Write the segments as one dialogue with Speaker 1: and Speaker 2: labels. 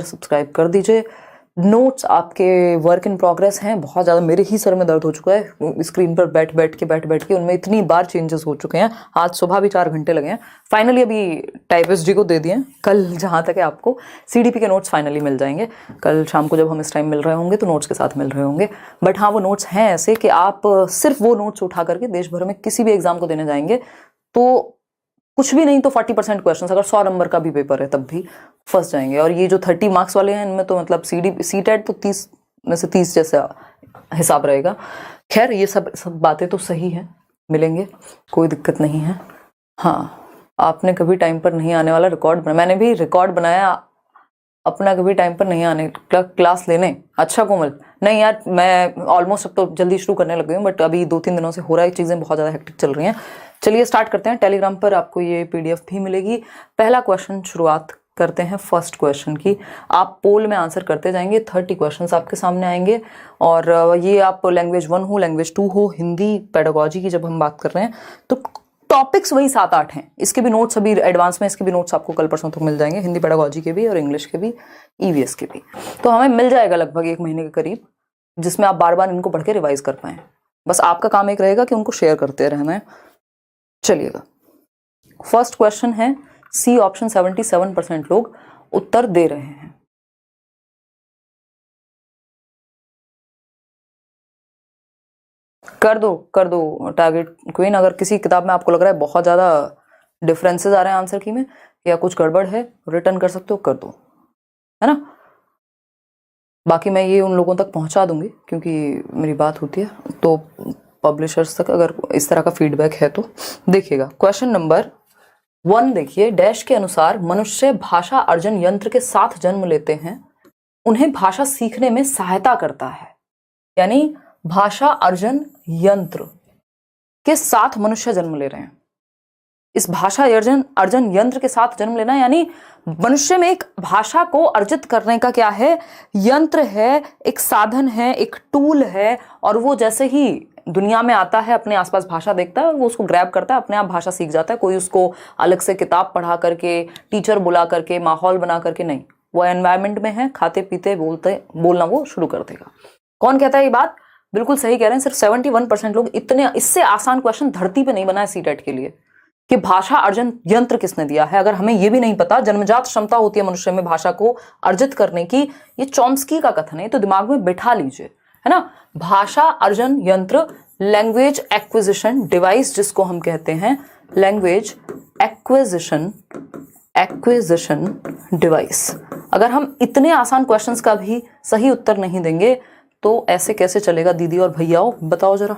Speaker 1: Subscribe कर दीजिए। Notes आपके वर्क इन प्रोग्रेस हैं, बहुत ज़्यादा मेरे ही सर में दर्द हो चुका है स्क्रीन पर बैठ बैठ के उनमें इतनी बार चेंजेस हो चुके हैं। आज सुबह भी 4 घंटे लगे हैं। फाइनली अभी टाइपिस्ट जी को दे दिए। कल जहाँ तक है आपको CDP के नोट्स फाइनली मिल जाएंगे। कल शाम को जब हम इस टाइम मिल रहे होंगे तो नोट्स के साथ मिल रहे होंगे। बट हाँ, वो नोट्स हैं ऐसे कि आप सिर्फ वो नोट्स उठा करके देश भर में किसी भी एग्जाम को देने जाएंगे तो कुछ भी नहीं तो 40% क्वेश्चन, अगर 100 नंबर का भी पेपर है तब भी फंस जाएंगे। और ये जो 30 मार्क्स वाले हैं इनमें तो मतलब CTET तो 30 में से 30 जैसा हिसाब रहेगा। खैर ये सब बातें तो सही है, मिलेंगे, कोई दिक्कत नहीं है। हाँ, आपने कभी टाइम पर नहीं आने वाला रिकॉर्ड बनाया, मैंने भी रिकॉर्ड बनाया अपना कभी टाइम पर नहीं आने क्लास लेने। अच्छा कोमल, नहीं यार मैं ऑलमोस्ट अब तो जल्दी शुरू करने लग गई हूँ, बट अभी 2-3 दिनों से हो रहा है, चीज़ें बहुत ज़्यादा हेक्टिक चल रही हैं। चलिए स्टार्ट करते हैं। टेलीग्राम पर आपको ये PDF भी मिलेगी। पहला क्वेश्चन शुरुआत करते हैं फर्स्ट क्वेश्चन की। आप पोल में आंसर करते जाएंगे, 30 क्वेश्चंस आपके सामने आएंगे। और ये आप लैंग्वेज 1 हो, लैंग्वेज 2 हो, हिंदी पेडागोजी की जब हम बात कर रहे हैं तो टॉपिक्स वही 7-8 हैं। इसके भी नोट्स अभी एडवांस में, इसके भी नोट्स आपको कल परसों तक मिल जाएंगे, हिंदी पेडागोजी के भी और इंग्लिश के भी, EVS के भी। तो हमें मिल जाएगा लगभग 1 महीने के करीब, जिसमें आप बार बार इनको पढ़ के रिवाइज कर पाएं। बस आपका काम एक रहेगा कि उनको शेयर करते रहना है। चलिएगा, फर्स्ट क्वेश्चन है सी ऑप्शन। 77% लोग उत्तर दे रहे हैं। कर दो टारगेट क्वीन। अगर किसी किताब में आपको लग रहा है बहुत ज्यादा डिफरेंसेस आ रहे हैं आंसर की में या कुछ गड़बड़ है, रिटर्न कर सकते हो, कर दो, है ना। बाकी मैं ये उन लोगों तक पहुंचा दूंगी क्योंकि मेरी बात होती है, तो पब्लिशर्स तक अगर इस तरह का फीडबैक है तो देखिएगा। क्वेश्चन नंबर 1 देखिए, डैश के अनुसार मनुष्य भाषा अर्जन यंत्र के साथ जन्म लेते हैं, उन्हें भाषा सीखने में सहायता करता है। यानी भाषा अर्जन यंत्र के साथ मनुष्य जन्म ले रहे हैं। इस भाषा अर्जन यंत्र के साथ जन्म लेना यानी मनुष्य में एक भाषा को अर्जित करने का क्या है, यंत्र है, एक साधन है, एक टूल है। और वो जैसे ही दुनिया में आता है, अपने आसपास भाषा देखता है और वो उसको ग्रैब करता है, अपने आप भाषा सीख जाता है। कोई उसको अलग से किताब पढ़ा करके, टीचर बुला करके, माहौल बना करके नहीं, वो एनवायरमेंट में है, खाते पीते बोलना वो शुरू कर देगा। कौन कहता है ये बात? बिल्कुल सही कह रहे हैं। सिर्फ 71% लोग। इतने इससे आसान क्वेश्चन धरती पे नहीं बना है CTET के लिए कि भाषा अर्जन यंत्र किसने दिया है। अगर हमें ये भी नहीं पता, जन्मजात क्षमता होती है मनुष्य में भाषा को अर्जित करने की, ये चॉम्स्की का कथन है, तो दिमाग में बिठा लीजिए, है ना। भाषा अर्जन यंत्र, लैंग्वेज एक्विजिशन डिवाइस जिसको हम कहते हैं, लैंग्वेज एक्विजिशन डिवाइस। अगर हम इतने आसान क्वेश्चंस का भी सही उत्तर नहीं देंगे तो ऐसे कैसे चलेगा दीदी और भैयाओ, बताओ जरा।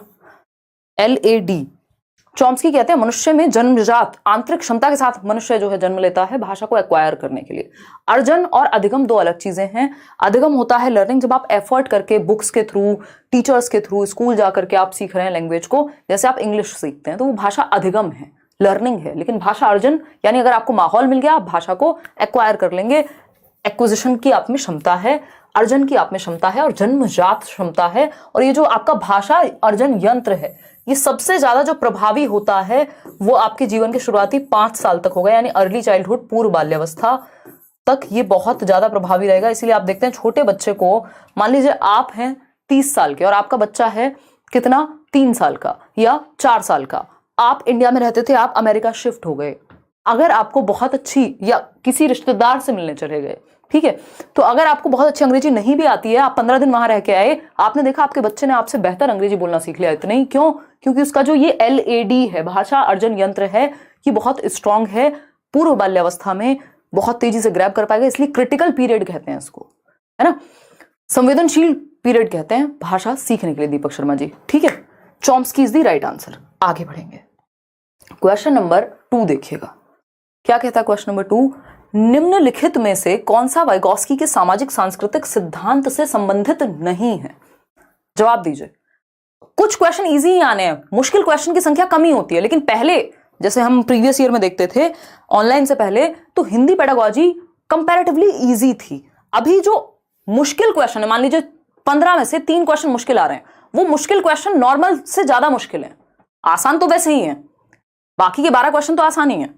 Speaker 1: LAD चॉम्स्की कहते हैं मनुष्य में जन्मजात आंतरिक क्षमता के साथ मनुष्य जो है जन्म लेता है भाषा को एक्वायर करने के लिए। अर्जन और अधिगम 2 अलग चीजें हैं। अधिगम होता है लर्निंग, जब आप एफर्ट करके बुक्स के थ्रू, टीचर्स के थ्रू, स्कूल जाकर के आप सीख रहे हैं लैंग्वेज को, जैसे आप इंग्लिश सीखते हैं तो वो भाषा अधिगम है, लर्निंग है। लेकिन भाषा अर्जन यानी अगर आपको माहौल मिल गया आप भाषा को एक्वायर कर लेंगे। एक्विजिशन की आप में क्षमता है, अर्जन की आप में क्षमता है और जन्मजात क्षमता है। और ये जो आपका भाषा अर्जन यंत्र है, ये सबसे ज्यादा जो प्रभावी होता है वो आपके जीवन के शुरुआती 5 साल तक होगा, यानी अर्ली चाइल्डहुड, पूर्व बाल्यावस्था तक ये बहुत ज्यादा प्रभावी रहेगा। इसीलिए आप देखते हैं छोटे बच्चे को, मान लीजिए आप हैं 30 साल के और आपका बच्चा है कितना, 3 साल का या 4 साल का। आप इंडिया में रहते थे, आप अमेरिका शिफ्ट हो गए। अगर आपको बहुत अच्छी, या किसी रिश्तेदार से मिलने चले गए, ठीक है, तो अगर आपको बहुत अच्छी अंग्रेजी नहीं भी आती है, आप 15 दिन वहां रह के आए, आपने देखा आपके बच्चे ने आपसे बेहतर अंग्रेजी बोलना सीख लिया। इतना ही क्यों? क्योंकि उसका जो ये LAD है, भाषा अर्जन यंत्र है, ये बहुत स्ट्रांग है, पूर्व बाल्यावस्था में बहुत तेजी से ग्रैब कर पाएगा। इसलिए क्रिटिकल पीरियड कहते हैं इसको, है ना, संवेदनशील पीरियड कहते हैं भाषा सीखने के लिए। दीपक शर्मा जी, ठीक है, Chomsky is the right answer. आगे बढ़ेंगे, क्वेश्चन नंबर 2 देखिएगा क्या कहता है। क्वेश्चन नंबर 2, निम्नलिखित में से कौन सा वाइगोस्की के सामाजिक सांस्कृतिक सिद्धांत से संबंधित नहीं है? जवाब दीजिए। कुछ क्वेश्चन इजी ही आने हैं, मुश्किल क्वेश्चन की संख्या कम ही होती है। लेकिन पहले जैसे हम प्रीवियस ईयर में देखते थे ऑनलाइन से पहले, तो हिंदी पेडागोजी कंपैरेटिवली इजी थी। अभी जो मुश्किल क्वेश्चन है, मान लीजिए 15 में से 3 क्वेश्चन मुश्किल आ रहे हैं, वो मुश्किल क्वेश्चन नॉर्मल से ज्यादा मुश्किल है। आसान तो वैसे ही है, बाकी के 12 क्वेश्चन तो आसान ही है।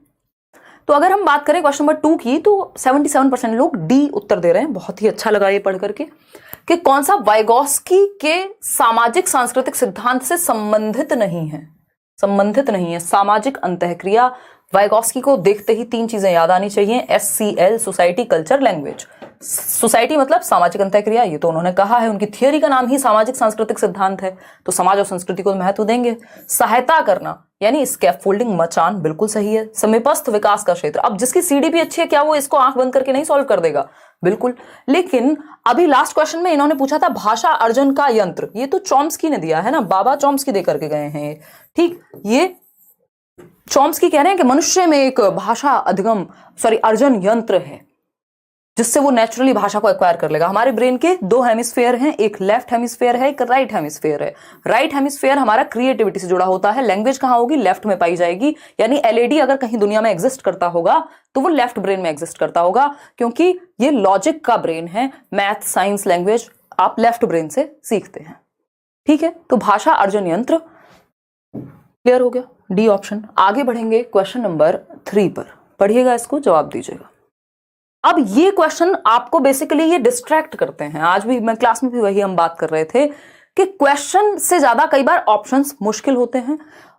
Speaker 1: तो अगर हम बात करें क्वेश्चन नंबर 2 की, तो 77% लोग डी उत्तर दे रहे हैं। बहुत ही अच्छा लगा ये पढ़ करके कि कौन सा वाइगोस्की के सामाजिक सांस्कृतिक सिद्धांत से संबंधित नहीं है, संबंधित नहीं है। सामाजिक अंतःक्रिया, वाइगोस्की को देखते ही 3 चीजें याद आनी चाहिए, SCL, society, culture, language. Society मतलब सामाजिक अंतःक्रिया, ये तो उन्होंने कहा है, उनकी थियोरी का नाम ही सामाजिक सांस्कृतिक सिद्धांत है, तो समाज और संस्कृति को महत्व देंगे। सहायता करना यानी स्कैफोल्डिंग, मचान, बिल्कुल सही है। समीपस्थ विकास का क्षेत्र, अब जिसकी सीडीपी अच्छी है क्या वो इसको आंख बंद करके नहीं सॉल्व कर देगा? बिल्कुल। लेकिन अभी लास्ट क्वेश्चन में इन्होंने पूछा था भाषा अर्जन का यंत्र, ये तो चॉम्स्की ने दिया है ना, बाबा चॉम्स्की दे करके गए हैं। ठीक, ये चॉम्स्की कह रहे हैं कि मनुष्य में एक भाषा अर्जन यंत्र है जिससे वो नेचुरली भाषा को एक्वायर कर लेगा। हमारे ब्रेन के 2 हेमिस्फेयर हैं, एक लेफ्ट हेमिस्फेयर है, एक राइट हेमिस्फेयर है। राइट हेमिस्फेयर हमारा क्रिएटिविटी से जुड़ा होता है। लैंग्वेज कहाँ होगी? लेफ्ट में पाई जाएगी। यानी एलएडी अगर कहीं दुनिया में एग्जिस्ट करता होगा तो वो लेफ्ट ब्रेन में एग्जिस्ट करता होगा, क्योंकि ये लॉजिक का ब्रेन है। मैथ, साइंस, लैंग्वेज आप लेफ्ट ब्रेन से सीखते हैं। ठीक है, तो भाषा अर्जन यंत्र क्लियर हो गया, डी ऑप्शन। आगे बढ़ेंगे क्वेश्चन नंबर 3 पर, पढ़िएगा इसको, जवाब दीजिएगा। अब ये क्वेश्चन आपको बेसिकली ये डिस्ट्रैक्ट करते हैं। आज भी मैं क्लास में भी वही हम बात कर रहे थे कि क्वेश्चन से ज्यादा कई बार ऑप्शंस मुश्किल होते हैं,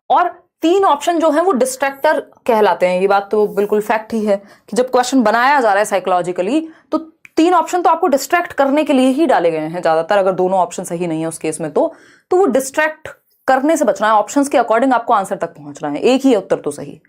Speaker 1: और 3 ऑप्शन जो हैं वो डिस्ट्रैक्टर कहलाते हैं। ये बात तो बिल्कुल फैक्ट ही है कि जब क्वेश्चन बनाया जा रहा है साइकोलॉजिकली तो 3 ऑप्शन तो आपको डिस्ट्रैक्ट करने के लिए ही डाले गए हैं ज्यादातर। अगर दोनों ऑप्शन सही नहीं है उस केस में तो वो डिस्ट्रैक्ट करने से बचना है, ऑप्शंस के अकॉर्डिंग आपको आंसर तक पहुंचना है। एक ही है उत्तर तो सही।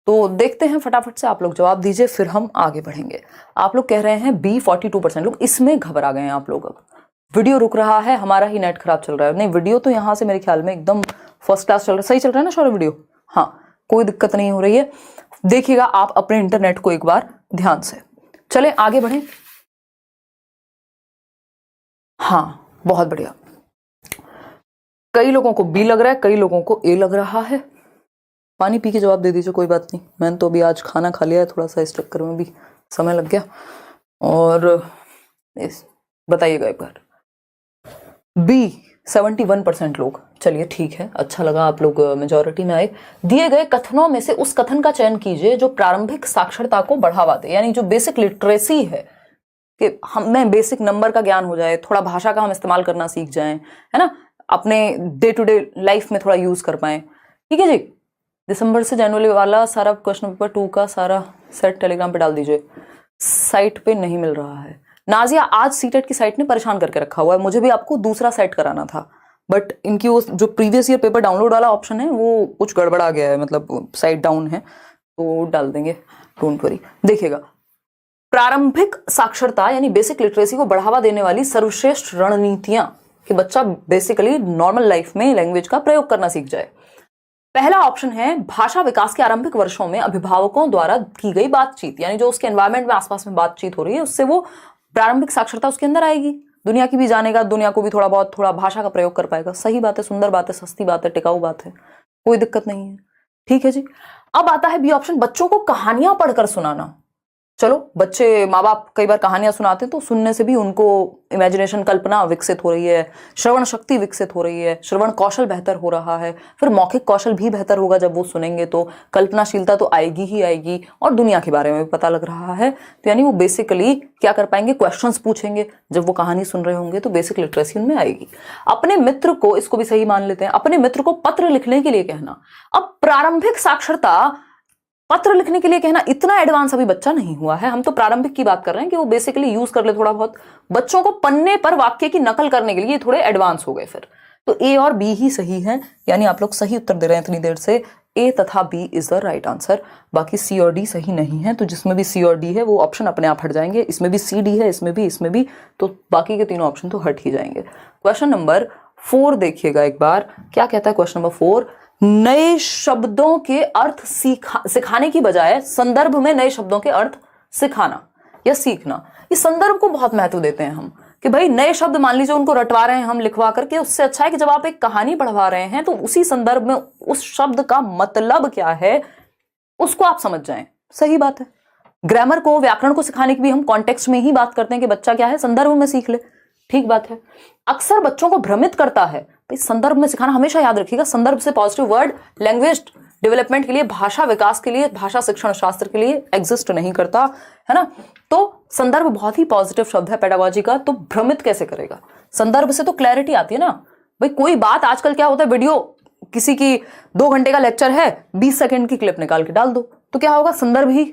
Speaker 1: तो देखते हैं, फटाफट से आप लोग जवाब दीजिए, फिर हम आगे बढ़ेंगे। आप लोग कह रहे हैं बी, 42% लोग, इसमें घबरा गए हैं आप लोग। अब वीडियो रुक रहा है, हमारा ही नेट खराब चल रहा है। नहीं, वीडियो तो यहाँ से मेरे ख्याल में एकदम फर्स्ट क्लास चल रहा है, सही चल रहा है ना शौर्य वीडियो? हाँ, कोई दिक्कत नहीं हो रही है। देखिएगा आप अपने इंटरनेट को एक बार ध्यान से। चले आगे बढ़े। हाँ, बहुत बढ़िया। कई लोगों को बी लग रहा है, कई लोगों को ए लग रहा है। पानी पी के जवाब दे दीजिए, कोई बात नहीं। मैंने तो अभी आज खाना खा लिया है, थोड़ा सा इस चक्कर में भी समय लग गया। और बताइएगा एक बार। बी, 71% लोग। चलिए ठीक है, अच्छा लगा आप लोग मेजॉरिटी में आए। दिए गए कथनों में से उस कथन का चयन कीजिए जो प्रारंभिक साक्षरता को बढ़ावा दे, यानी जो बेसिक लिटरेसी है कि हमें बेसिक नंबर का ज्ञान हो जाए, थोड़ा भाषा का हम इस्तेमाल करना सीख जाएं, है ना, अपने डे टू डे लाइफ में थोड़ा यूज कर पाए। ठीक है जी। दिसंबर से जनवरी वाला सारा क्वेश्चन पेपर 2 का सारा सेट टेलीग्राम पे डाल दीजिए। साइट पे नहीं मिल रहा है। नाजिया, आज सीटेट की साइट ने परेशान करके रखा हुआ है, मुझे भी आपको दूसरा सेट कराना था, बट इनकी वो जो प्रीवियस ईयर पेपर डाउनलोड वाला ऑप्शन है वो कुछ गड़बड़ा गया है, मतलब साइट डाउन है, तो डाल देंगे, डोंट वरी। देखिएगा, प्रारंभिक साक्षरता यानी बेसिक लिटरेसी को बढ़ावा देने वाली सर्वश्रेष्ठ रणनीतियां कि बच्चा बेसिकली नॉर्मल लाइफ में लैंग्वेज का प्रयोग करना सीख जाए। पहला ऑप्शन है भाषा विकास के आरंभिक वर्षों में अभिभावकों द्वारा की गई बातचीत, यानी जो उसके एनवायरमेंट में आसपास में बातचीत हो रही है उससे वो प्रारंभिक साक्षरता उसके अंदर आएगी, दुनिया की भी जानेगा, दुनिया को भी थोड़ा बहुत थोड़ा भाषा का प्रयोग कर पाएगा। सही बात है, सुंदर बात है, सस्ती बात है, टिकाऊ बात है, कोई दिक्कत नहीं है। ठीक है जी। अब आता है बी ऑप्शन, बच्चों को कहानियां पढ़कर सुनाना। चलो, बच्चे, माँ बाप कई बार कहानियां सुनाते हैं तो सुनने से भी उनको इमेजिनेशन, कल्पना विकसित हो रही है, श्रवण शक्ति विकसित हो रही है, श्रवण कौशल बेहतर हो रहा है, फिर मौखिक कौशल भी बेहतर होगा। जब वो सुनेंगे तो कल्पनाशीलता तो आएगी ही आएगी, और दुनिया के बारे में भी पता लग रहा है। तो यानी वो बेसिकली क्या कर पाएंगे, क्वेश्चंस पूछेंगे जब वो कहानी सुन रहे होंगे, तो बेसिक लिटरेसी उनमें आएगी। अपने मित्र को, इसको भी सही मान लेते हैं, अपने मित्र को पत्र लिखने के लिए कहना। अब प्रारंभिक साक्षरता, पत्र लिखने के लिए कहना, इतना एडवांस अभी बच्चा नहीं हुआ है, हम तो प्रारंभिक की बात कर रहे हैं कि वो बेसिकली यूज कर ले थोड़ा बहुत। बच्चों को पन्ने पर वाक्य की नकल करने के लिए थोड़े एडवांस हो गए फिर। तो ए और बी ही सही है, यानी आप लोग सही उत्तर दे रहे हैं इतनी देर से। ए तथा B is the right answer. बाकी सी और डी सही नहीं है, तो जिसमें भी सी और डी है वो ऑप्शन अपने आप हट जाएंगे। इसमें भी सी डी है, इसमें भी, तो बाकी के तीनों ऑप्शन तो हट ही जाएंगे। क्वेश्चन नंबर 4 देखिएगा एक बार, क्या कहता है क्वेश्चन नंबर 4। नए शब्दों के अर्थ सिखाने की बजाय संदर्भ में नए शब्दों के अर्थ सिखाना या सीखना। इस संदर्भ को बहुत महत्व देते हैं हम कि भाई नए शब्द मान लीजिए उनको रटवा रहे हैं हम लिखवा करके, उससे अच्छा है कि जब आप एक कहानी पढ़वा रहे हैं तो उसी संदर्भ में उस शब्द का मतलब क्या है उसको आप समझ जाएं। सही बात है। ग्रामर को, व्याकरण को सिखाने की भी हम कॉन्टेक्स्ट में ही बात करते हैं कि बच्चा क्या है संदर्भ में सीख ले। ठीक बात है। अक्सर बच्चों को भ्रमित करता है, संदर्भ में सिखाना, हमेशा याद रखिएगा संदर्भ से पॉजिटिव वर्ड लैंग्वेज डेवलपमेंट के लिए, भाषा विकास के लिए, भाषा शिक्षण शास्त्र के लिए एग्जिस्ट नहीं करता, है ना। तो संदर्भ बहुत ही पॉजिटिव शब्द है पेडागोजी का। तो भ्रमित कैसे करेगा? संदर्भ से तो क्लैरिटी आती है ना भाई। कोई बात आजकल क्या होता है, वीडियो किसी की 2 घंटे का लेक्चर है, 20 सेकंड की क्लिप निकाल के डाल दो, तो क्या होगा? संदर्भ ही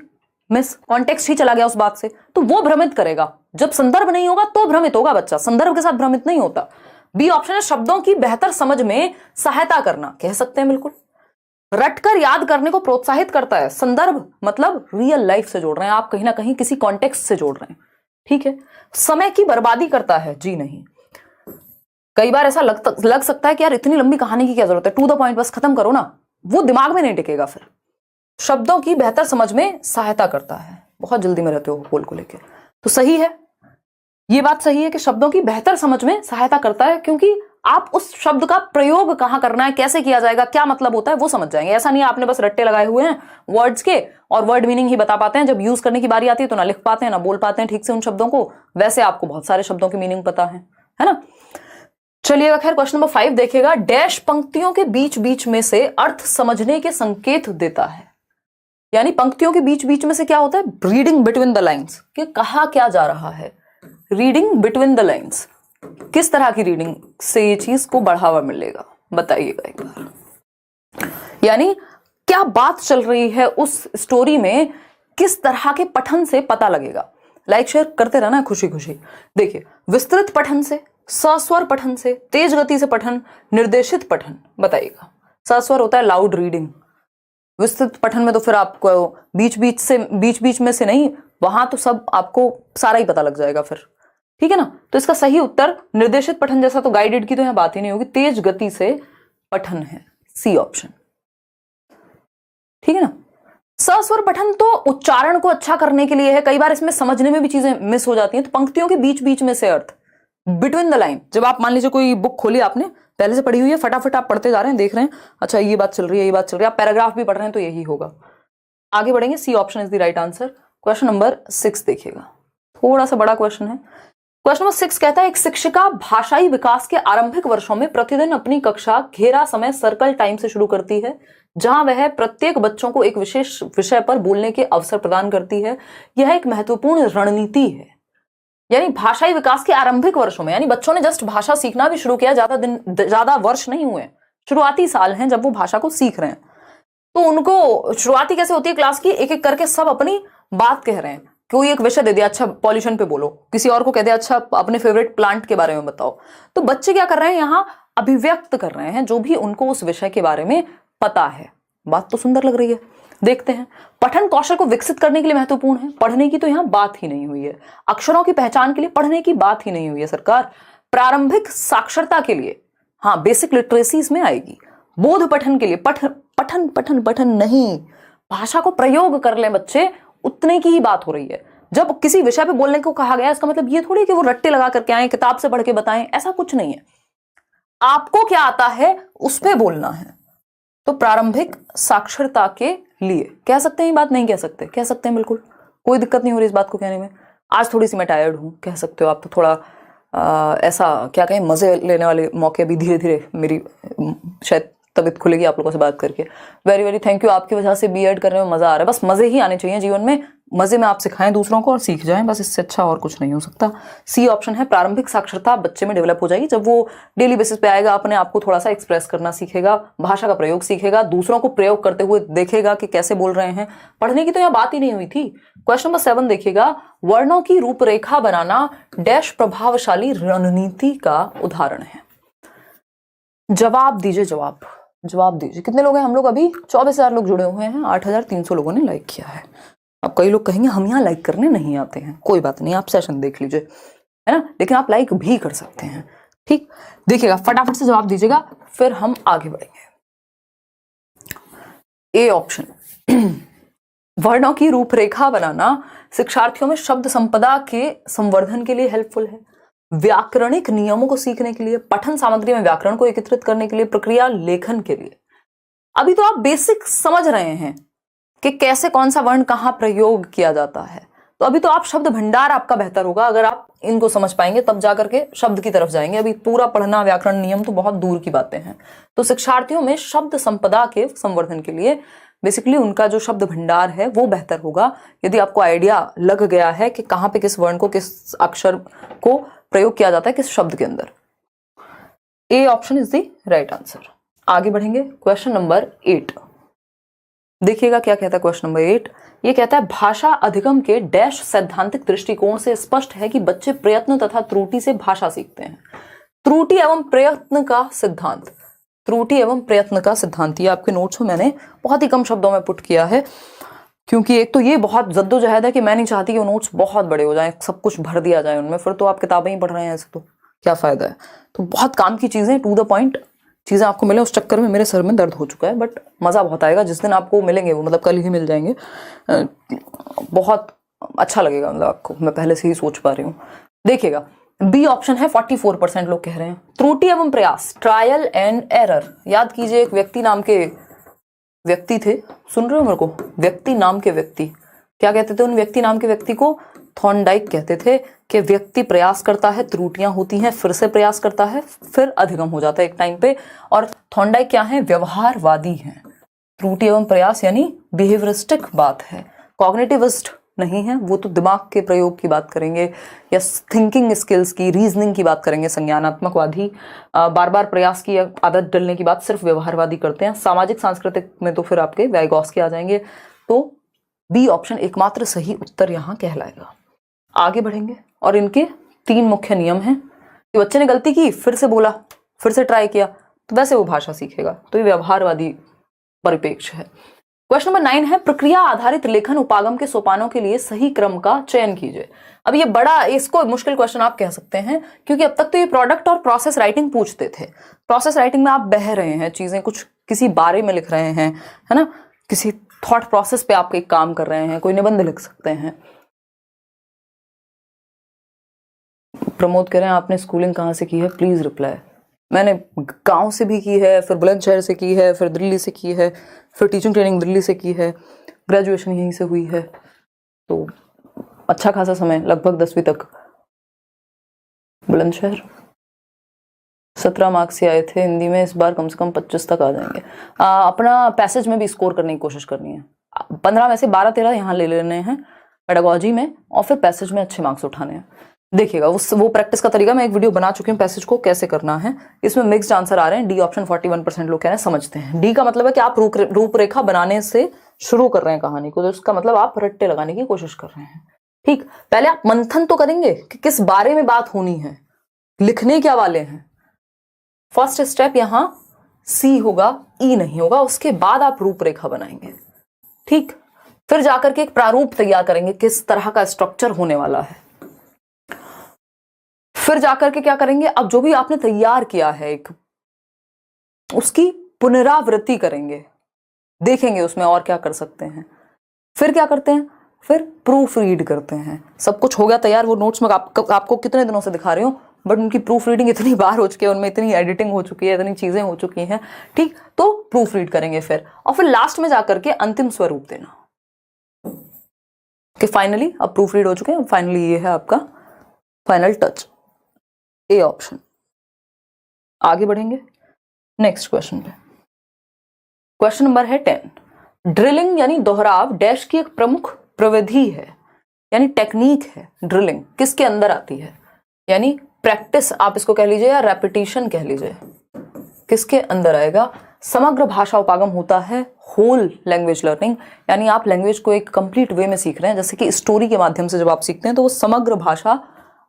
Speaker 1: मिस, कॉन्टेक्स्ट ही चला गया उस बात से, तो वो भ्रमित करेगा। जब संदर्भ नहीं होगा तो भ्रमित होगा बच्चा, संदर्भ के साथ भ्रमित नहीं होता। बी ऑप्शन है शब्दों की बेहतर समझ में सहायता करना, कह सकते हैं बिल्कुल। रटकर याद करने को प्रोत्साहित करता है। संदर्भ मतलब रियल लाइफ से जोड़ रहे हैं आप, कहीं ना कहीं किसी कॉन्टेक्स्ट से जोड़ रहे हैं, ठीक है। समय की बर्बादी करता है, जी नहीं। कई बार ऐसा लग सकता है कि यार इतनी लंबी कहानी की क्या जरूरत है, टू द पॉइंट बस खत्म करो ना, वो दिमाग में नहीं टिकेगा फिर। शब्दों की बेहतर समझ में सहायता करता है, बहुत जल्दी में रहते हो बोल को लेकर, तो सही है, ये बात सही है कि शब्दों की बेहतर समझ में सहायता करता है, क्योंकि आप उस शब्द का प्रयोग कहां करना है, कैसे किया जाएगा, क्या मतलब होता है वो समझ जाएंगे। ऐसा नहीं आपने बस रट्टे लगाए हुए हैं वर्ड्स के और वर्ड मीनिंग ही बता पाते हैं, जब यूज करने की बारी आती है तो ना लिख पाते हैं ना बोल पाते हैं ठीक से उन शब्दों को। वैसे आपको बहुत सारे शब्दों की मीनिंग पता है ना। चलिएगा, खैर क्वेश्चन नंबर 5 देखिएगा। डैश पंक्तियों के बीच बीच में से अर्थ समझने के संकेत देता है। यानी पंक्तियों के बीच बीच में से क्या होता है? रीडिंग बिटवीन द लाइन्स, कि कहा क्या जा रहा है, रीडिंग बिटवीन द लाइन्स। किस तरह की रीडिंग से ये चीज को बढ़ावा मिलेगा, बताइएगा एक बार। यानी क्या बात चल रही है उस स्टोरी में, किस तरह के पठन से पता लगेगा। लाइक शेयर करते रहना खुशी खुशी। देखिए, विस्तृत पठन से, सस्वर पठन से, तेज गति से पठन, निर्देशित पठन, बताइएगा। सस्वर होता है लाउड रीडिंग, विस्तृत पठन में तो फिर आपको बीच बीच में से नहीं, वहां तो सब आपको सारा ही पता लग जाएगा फिर, ठीक है ना। तो इसका सही उत्तर निर्देशित पठन जैसा तो गाइडेड की तो यहां बात ही नहीं होगी, तेज गति से पठन है, सी ऑप्शन, ठीक है ना। सस्वर पठन तो उच्चारण को अच्छा करने के लिए है, कई बार इसमें समझने में भी चीजें मिस हो जाती हैं। तो पंक्तियों के बीच बीच में से अर्थ, बिटवीन द लाइन, जब आप मान लीजिए कोई बुक खोली आपने पहले से पढ़ी हुई है, फटाफट आप पढ़ते जा रहे हैं, देख रहे हैं अच्छा ये बात चल रही है, ये बात चल रही है, आप पैराग्राफ भी पढ़ रहे हैं तो यही होगा। आगे बढ़ेंगे, C option is the right answer. Question number 6 देखिएगा, थोड़ा सा बड़ा क्वेश्चन है। क्वेश्चन नंबर 6 कहता है, एक शिक्षिका भाषाई विकास के आरंभिक वर्षों में प्रतिदिन अपनी कक्षा घेरा समय सर्कल टाइम से शुरू करती है, जहां वह प्रत्येक बच्चों को एक विशेष विषय पर बोलने के अवसर प्रदान करती है। यह एक महत्वपूर्ण रणनीति है। यानी भाषाई विकास के आरंभिक वर्षों में, यानी बच्चों ने जस्ट भाषा सीखना भी शुरू किया, ज्यादा वर्ष नहीं हुए, शुरुआती साल हैं जब वो भाषा को सीख रहे हैं, तो उनको शुरुआती कैसे होती है क्लास की, एक एक करके सब अपनी बात कह रहे हैं। कोई एक विषय दे दिया, अच्छा पॉल्यूशन पे बोलो, किसी और को कह दिया अच्छा अपने फेवरेट प्लांट के बारे में बताओ। तो बच्चे क्या कर रहे हैं, यहाँ अभिव्यक्त कर रहे हैं जो भी उनको उस विषय के बारे में पता है। बात तो सुंदर लग रही है, देखते हैं। पठन कौशल को विकसित करने के लिए महत्वपूर्ण है, पढ़ने की तो यहाँ बात ही नहीं हुई है। अक्षरों की पहचान के लिए पढ़ने की बात ही नहीं हुई है सरकार। प्रारंभिक साक्षरता के लिए, हाँ बेसिक लिटरेसी इसमें आएगी। बोध पठन के लिए पठन पठन पठन नहीं, भाषा को प्रयोग कर ले बच्चे, उतने की ही बात हो रही है। जब किसी विषय पे बोलने को कहा गया, इसका मतलब ये थोड़ी कि वो रट्टे लगा करके आए, किताब से पढ़ के बताएं, ऐसा कुछ नहीं है। आपको क्या आता है उस पे बोलना है। तो प्रारंभिक साक्षरता के लिए कह सकते हैं, ये बात नहीं कह सकते, कह सकते हैं बिल्कुल, कोई दिक्कत नहीं हो रही इस बात को कहने में। आज थोड़ी सी मैं टायर्ड हूं, कह सकते हो आप, तो थोड़ा ऐसा क्या कहें, मजे लेने वाले मौके भी धीरे धीरे मेरी शायद तबीयत खुलेगी आप लोगों से बात करके। वेरी वेरी थैंक यू, आपकी वजह से बीएड करने में मजा आ रहा है। बस मजे ही आने चाहिए जीवन में, मजे में आप सिखाएं दूसरों को और सीख जाएं, बस इससे अच्छा और कुछ नहीं हो सकता। सी ऑप्शन है, प्रारंभिक साक्षरता बच्चे में डेवलप हो जाएगी जब वो डेली बेसिस पे आएगा, अपने आप को थोड़ा सा एक्सप्रेस करना सीखेगा, भाषा का प्रयोग सीखेगा, दूसरों को प्रयोग करते हुए देखेगा कि कैसे बोल रहे हैं। पढ़ने की तो यहाँ बात ही नहीं हुई थी। क्वेश्चन नंबर 7 देखिएगा, वर्णों की रूपरेखा बनाना डैश प्रभावशाली रणनीति का उदाहरण है। जवाब दीजिए, जवाब दीजिए। कितने लोग हैं हम लोग? अभी 24,000 लोग जुड़े हुए हैं, 8,300 लोगों ने लाइक किया है। अब कई लोग कहेंगे हम यहाँ लाइक करने नहीं आते हैं, कोई बात नहीं, आप सेशन देख लीजिए, है ना, लेकिन आप लाइक भी कर सकते हैं, ठीक। देखिएगा, फटाफट से जवाब दीजिएगा, फिर हम आगे बढ़ेंगे। ए ऑप्शन, वर्णों की रूपरेखा बनाना शिक्षार्थियों में शब्द संपदा के संवर्धन के लिए हेल्पफुल है, व्याकरणिक नियमों को सीखने के लिए, पठन सामग्री में व्याकरण को एकत्रित करने के लिए, प्रक्रिया लेखन के लिए। अभी तो आप बेसिक समझ रहे हैं कि कैसे कौन सा वर्ण कहां प्रयोग किया जाता है, तो अभी तो आप शब्द भंडार आपका बेहतर होगा, अगर आप इनको समझ पाएंगे तब जाकर के शब्द की तरफ जाएंगे। अभी पूरा पढ़ना व्याकरण नियम तो बहुत दूर की बातें हैं। तो शिक्षार्थियों में शब्द संपदा के संवर्धन के लिए बेसिकली उनका जो शब्द भंडार है वो बेहतर होगा। यदि आपको आइडिया लग गया है कि कहाँ पे किस वर्ण को, किस अक्षर को प्रयोग किया जाता है किस शब्द के अंदर, A option is the right answer. आगे बढ़ेंगे, क्वेश्चन नंबर 8 देखिएगा क्या कहता है। क्वेश्चन नंबर 8 ये कहता है भाषा अधिगम के डैश सैद्धांतिक दृष्टिकोण से स्पष्ट है कि बच्चे प्रयत्न तथा त्रुटि से भाषा सीखते हैं। त्रुटि एवं प्रयत्न का सिद्धांत, त्रुटि एवं प्रयत्न का सिद्धांत, ये आपके नोट्स में मैंने बहुत ही कम शब्दों में पुट किया है, क्योंकि एक तो ये बहुत जद्दोजहद है कि मैं नहीं चाहती कि वो नोट्स बहुत बड़े हो जाएं, सब कुछ भर दिया जाए उनमें, फिर तो आप किताबें ही पढ़ रहे हैं ऐसे तो क्या फायदा है। तो बहुत काम की चीजें, टू द पॉइंट चीजें आपको मिले, उस चक्कर में मेरे सर में दर्द हो चुका है। बट मजा बहुत आएगा जिस दिन आपको मिलेंगे, वो मतलब कल ही मिल जाएंगे, बहुत अच्छा लगेगा, मतलब आपको मैं पहले से ही सोच पा रही हूँ। देखिएगा बी ऑप्शन है, 44% लोग कह रहे हैं। त्रुटि एवं प्रयास, ट्रायल एंड एरर। याद कीजिए एक व्यक्ति नाम के व्यक्ति थे, सुन रहे हो मेरे को, व्यक्ति नाम के व्यक्ति, क्या कहते थे उन व्यक्ति नाम के व्यक्ति को? थॉर्नडाइक कहते थे कि व्यक्ति प्रयास करता है, त्रुटियां होती हैं, फिर से प्रयास करता है, फिर अधिगम हो जाता है एक टाइम पे। और थॉर्नडाइक क्या है? व्यवहारवादी हैं। त्रुटि एवं प्रयास यानी बिहेवियरिस्टिक बात है, कॉग्निटिविस्ट नहीं है, वो तो दिमाग के प्रयोग की बात करेंगे या थिंकिंग स्किल्स की, रीजनिंग की बात करेंगे। संज्ञानात्मकवादी बार बार प्रयास की आदत डलने की बात सिर्फ व्यवहारवादी करते हैं। सामाजिक सांस्कृतिक में तो फिर आपके वाइगॉस्की आ जाएंगे। तो बी ऑप्शन एकमात्र सही उत्तर यहाँ कहलाएगा। आगे बढ़ेंगे और इनके 3 मुख्य नियम हैं कि बच्चे ने गलती की, फिर से बोला, फिर से ट्राई किया, तो वैसे वो भाषा सीखेगा। तो ये व्यवहारवादी परिप्रेक्ष्य है। क्वेश्चन नंबर 9 है प्रक्रिया आधारित लेखन उपागम के सोपानों के लिए सही क्रम का चयन कीजिए। अब ये बड़ा, इसको मुश्किल क्वेश्चन आप कह सकते हैं, क्योंकि अब तक तो ये प्रोडक्ट और प्रोसेस राइटिंग पूछते थे। प्रोसेस राइटिंग में आप बह रहे हैं, चीजें कुछ किसी बारे में लिख रहे हैं, है ना, किसी थॉट प्रोसेस पे आप एक काम कर रहे हैं, कोई निबंध लिख सकते हैं। प्रमोद कह रहे हैं आपने स्कूलिंग कहाँ से की है, प्लीज रिप्लाई। मैंने गांव से भी की है, फिर बुलंदशहर से की है, फिर दिल्ली से की है, फिर टीचिंग ट्रेनिंग दिल्ली से की है, ग्रेजुएशन यहीं से हुई है, तो अच्छा खासा समय, लगभग 10वीं तक बुलंदशहर। 17 मार्क्स से आए थे हिंदी में, इस बार कम से कम 25 तक आ जाएंगे। अपना पैसेज में भी स्कोर करने की कोशिश करनी है। 15 में से 12-13 यहाँ ले लेने हैं पेडागोजी में, और फिर पैसेज में अच्छे मार्क्स उठाने हैं। देखिएगा वो प्रैक्टिस का तरीका मैं एक वीडियो बना चुकी हूँ, पैसेज को कैसे करना है। इसमें मिक्स्ड आंसर आ रहे हैं। डी ऑप्शन 41% लोग कह रहे हैं समझते हैं। डी का मतलब है कि आप रूपरेखा बनाने से शुरू कर रहे हैं कहानी को, तो उसका मतलब आप रट्टे लगाने की कोशिश कर रहे हैं। ठीक, पहले आप मंथन तो करेंगे कि किस बारे में बात होनी है, लिखने क्या वाले हैं। फर्स्ट स्टेप यहाँ सी होगा, ई नहीं होगा। उसके बाद आप रूपरेखा बनाएंगे, ठीक, फिर जाकर के एक प्रारूप तैयार करेंगे किस तरह का स्ट्रक्चर होने वाला है। फिर जाकर के क्या करेंगे, अब जो भी आपने तैयार किया है एक, उसकी पुनरावृत्ति करेंगे, देखेंगे उसमें और क्या कर सकते हैं। फिर क्या करते हैं, फिर प्रूफ रीड करते हैं। सब कुछ हो गया तैयार, वो नोट्स में आपको कितने दिनों से दिखा रही हूँ, बट उनकी प्रूफ रीडिंग इतनी बार हो चुकी है, उनमें इतनी एडिटिंग हो चुकी है, इतनी चीजें हो चुकी हैं, ठीक। तो प्रूफ रीड करेंगे फिर, और फिर लास्ट में जाकर के अंतिम स्वरूप देना कि फाइनली अब प्रूफ रीड हो चुके हैं, फाइनली ये है आपका फाइनल टच, ए ऑप्शन। आगे बढ़ेंगे नेक्स्ट क्वेश्चन पे। क्वेश्चन नंबर है 10। ड्रिलिंग यानी दोहराव डैश की एक प्रमुख प्रविधि है, यानी टेक्निक है। ड्रिलिंग किसके अंदर आती है, यानी प्रैक्टिस आप इसको कह लीजिए या रेपिटेशन कह लीजिए, किसके अंदर आएगा। समग्र भाषा उपागम होता है होल लैंग्वेज लर्निंग, यानी आप लैंग्वेज को एक कंप्लीट वे में सीख रहे हैं। जैसे कि स्टोरी के माध्यम से जब आप सीखते हैं तो वो समग्र भाषा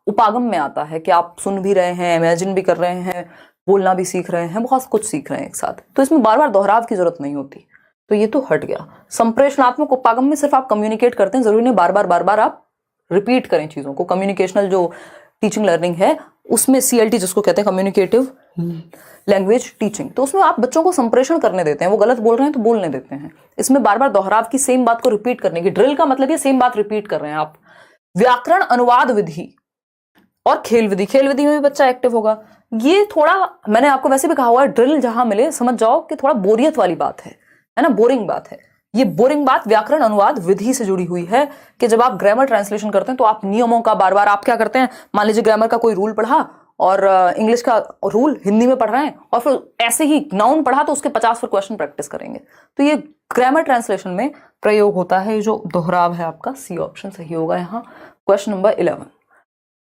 Speaker 1: उपागम में आता है कि आप सुन भी रहे हैं, इमेजिन भी कर रहे हैं, बोलना भी सीख रहे हैं, बहुत कुछ सीख रहे हैं एक साथ। तो इसमें बार बार दोहराव की जरूरत नहीं होती, तो ये तो हट गया। संप्रेषणात्मक उपागम में सिर्फ आप कम्युनिकेट करते हैं, जरूरी नहीं बार बार आप रिपीट करें चीजों को। कम्युनिकेशनल जो टीचिंग लर्निंग है उसमें CLT जिसको कहते हैं कम्युनिकेटिव लैंग्वेज टीचिंग, तो उसमें आप बच्चों को संप्रेषण करने देते हैं, वो गलत बोल रहे हैं तो बोलने देते हैं। इसमें बार बार दोहराव की, सेम बात को रिपीट करने की। ड्रिल का मतलब ये सेम बात रिपीट कर रहे हैं आप। व्याकरण अनुवाद विधि और खेल विधि, खेल विधि में भी बच्चा एक्टिव होगा। ये थोड़ा मैंने आपको वैसे भी कहा हुआ है, ड्रिल जहां मिले समझ जाओ कि थोड़ा बोरियत वाली बात है ना, बोरिंग बात है। ये बोरिंग बात व्याकरण अनुवाद विधि से जुड़ी हुई है कि जब आप ग्रामर ट्रांसलेशन करते हैं तो आप नियमों का बार बार आप क्या करते हैं, मान लीजिए ग्रामर का कोई रूल पढ़ा और इंग्लिश का रूल हिंदी में पढ़ रहे हैं और फिर ऐसे ही नाउन पढ़ा तो उसके 50 फिर क्वेश्चन प्रैक्टिस करेंगे। तो ये ग्रामर ट्रांसलेशन में प्रयोग होता है। ये जो दोहराव है आपका, सी ऑप्शन सही होगा यहाँ। क्वेश्चन नंबर 11,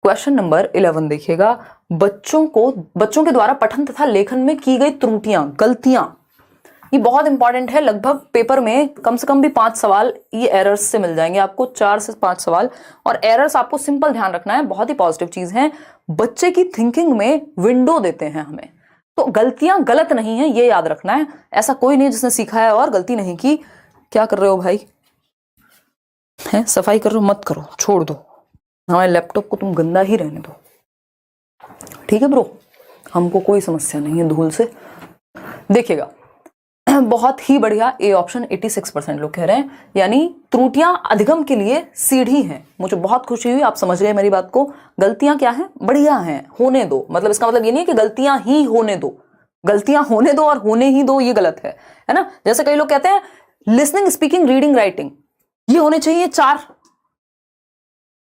Speaker 1: क्वेश्चन नंबर 11 देखिएगा, बच्चों के द्वारा पठन तथा लेखन में की गई त्रुटियां, गलतियां, ये बहुत इंपॉर्टेंट है। लगभग पेपर में कम से कम भी 5 सवाल ये एरर्स से मिल जाएंगे आपको, 4 से 5 सवाल। और एरर्स आपको सिंपल ध्यान रखना है, बहुत ही पॉजिटिव चीज है, बच्चे की थिंकिंग में विंडो देते हैं हमें। तो गलतियां गलत नहीं है, ये याद रखना है। ऐसा कोई नहीं जिसने सीखा है और गलती नहीं की। क्या कर रहे हो भाई, है सफाई कर रहे हो, मत करो, छोड़ दो, हमारे लैपटॉप को तुम गंदा ही रहने दो, ठीक है ब्रो, हमको कोई समस्या नहीं है धूल से। देखिएगा बहुत ही बढ़िया, ए ऑप्शन 86% लोग कह रहे हैं, यानी त्रुटियां अधिगम के लिए सीढ़ी हैं। मुझे बहुत खुशी हुई, आप समझ गए मेरी बात को। गलतियां क्या हैं, बढ़िया हैं, होने दो। मतलब इसका मतलब ये नहीं है कि गलतियां ही होने दो, गलतियां होने दो और होने ही दो, ये गलत है ना। जैसे कई लोग कहते हैं लिसनिंग, स्पीकिंग, रीडिंग, राइटिंग ये होने चाहिए 4।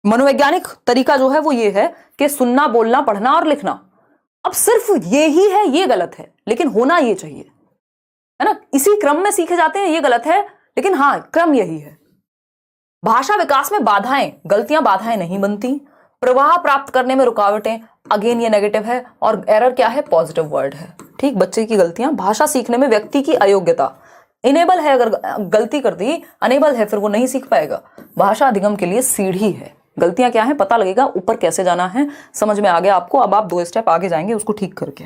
Speaker 1: मनोवैज्ञानिक तरीका जो है वो ये है कि सुनना, बोलना, पढ़ना और लिखना। अब सिर्फ ये ही है, ये गलत है, लेकिन होना ये चाहिए, है ना। इसी क्रम में सीखे जाते हैं, ये गलत है, लेकिन हाँ क्रम यही है। भाषा विकास में बाधाएं, गलतियां बाधाएं नहीं बनती। प्रवाह प्राप्त करने में रुकावटें, अगेन ये नेगेटिव है। और एरर क्या है, पॉजिटिव वर्ड है, ठीक। बच्चे की गलतियां, भाषा सीखने में व्यक्ति की अयोग्यता, इनेबल है, अगर गलती कर दी, अनेबल है, फिर वो नहीं सीख पाएगा। भाषा अधिगम के लिए सीढ़ी है। गलतियां क्या है पता लगेगा, ऊपर कैसे जाना है समझ में आ गया आपको। अब आप 2 स्टेप आगे जाएंगे उसको ठीक करके।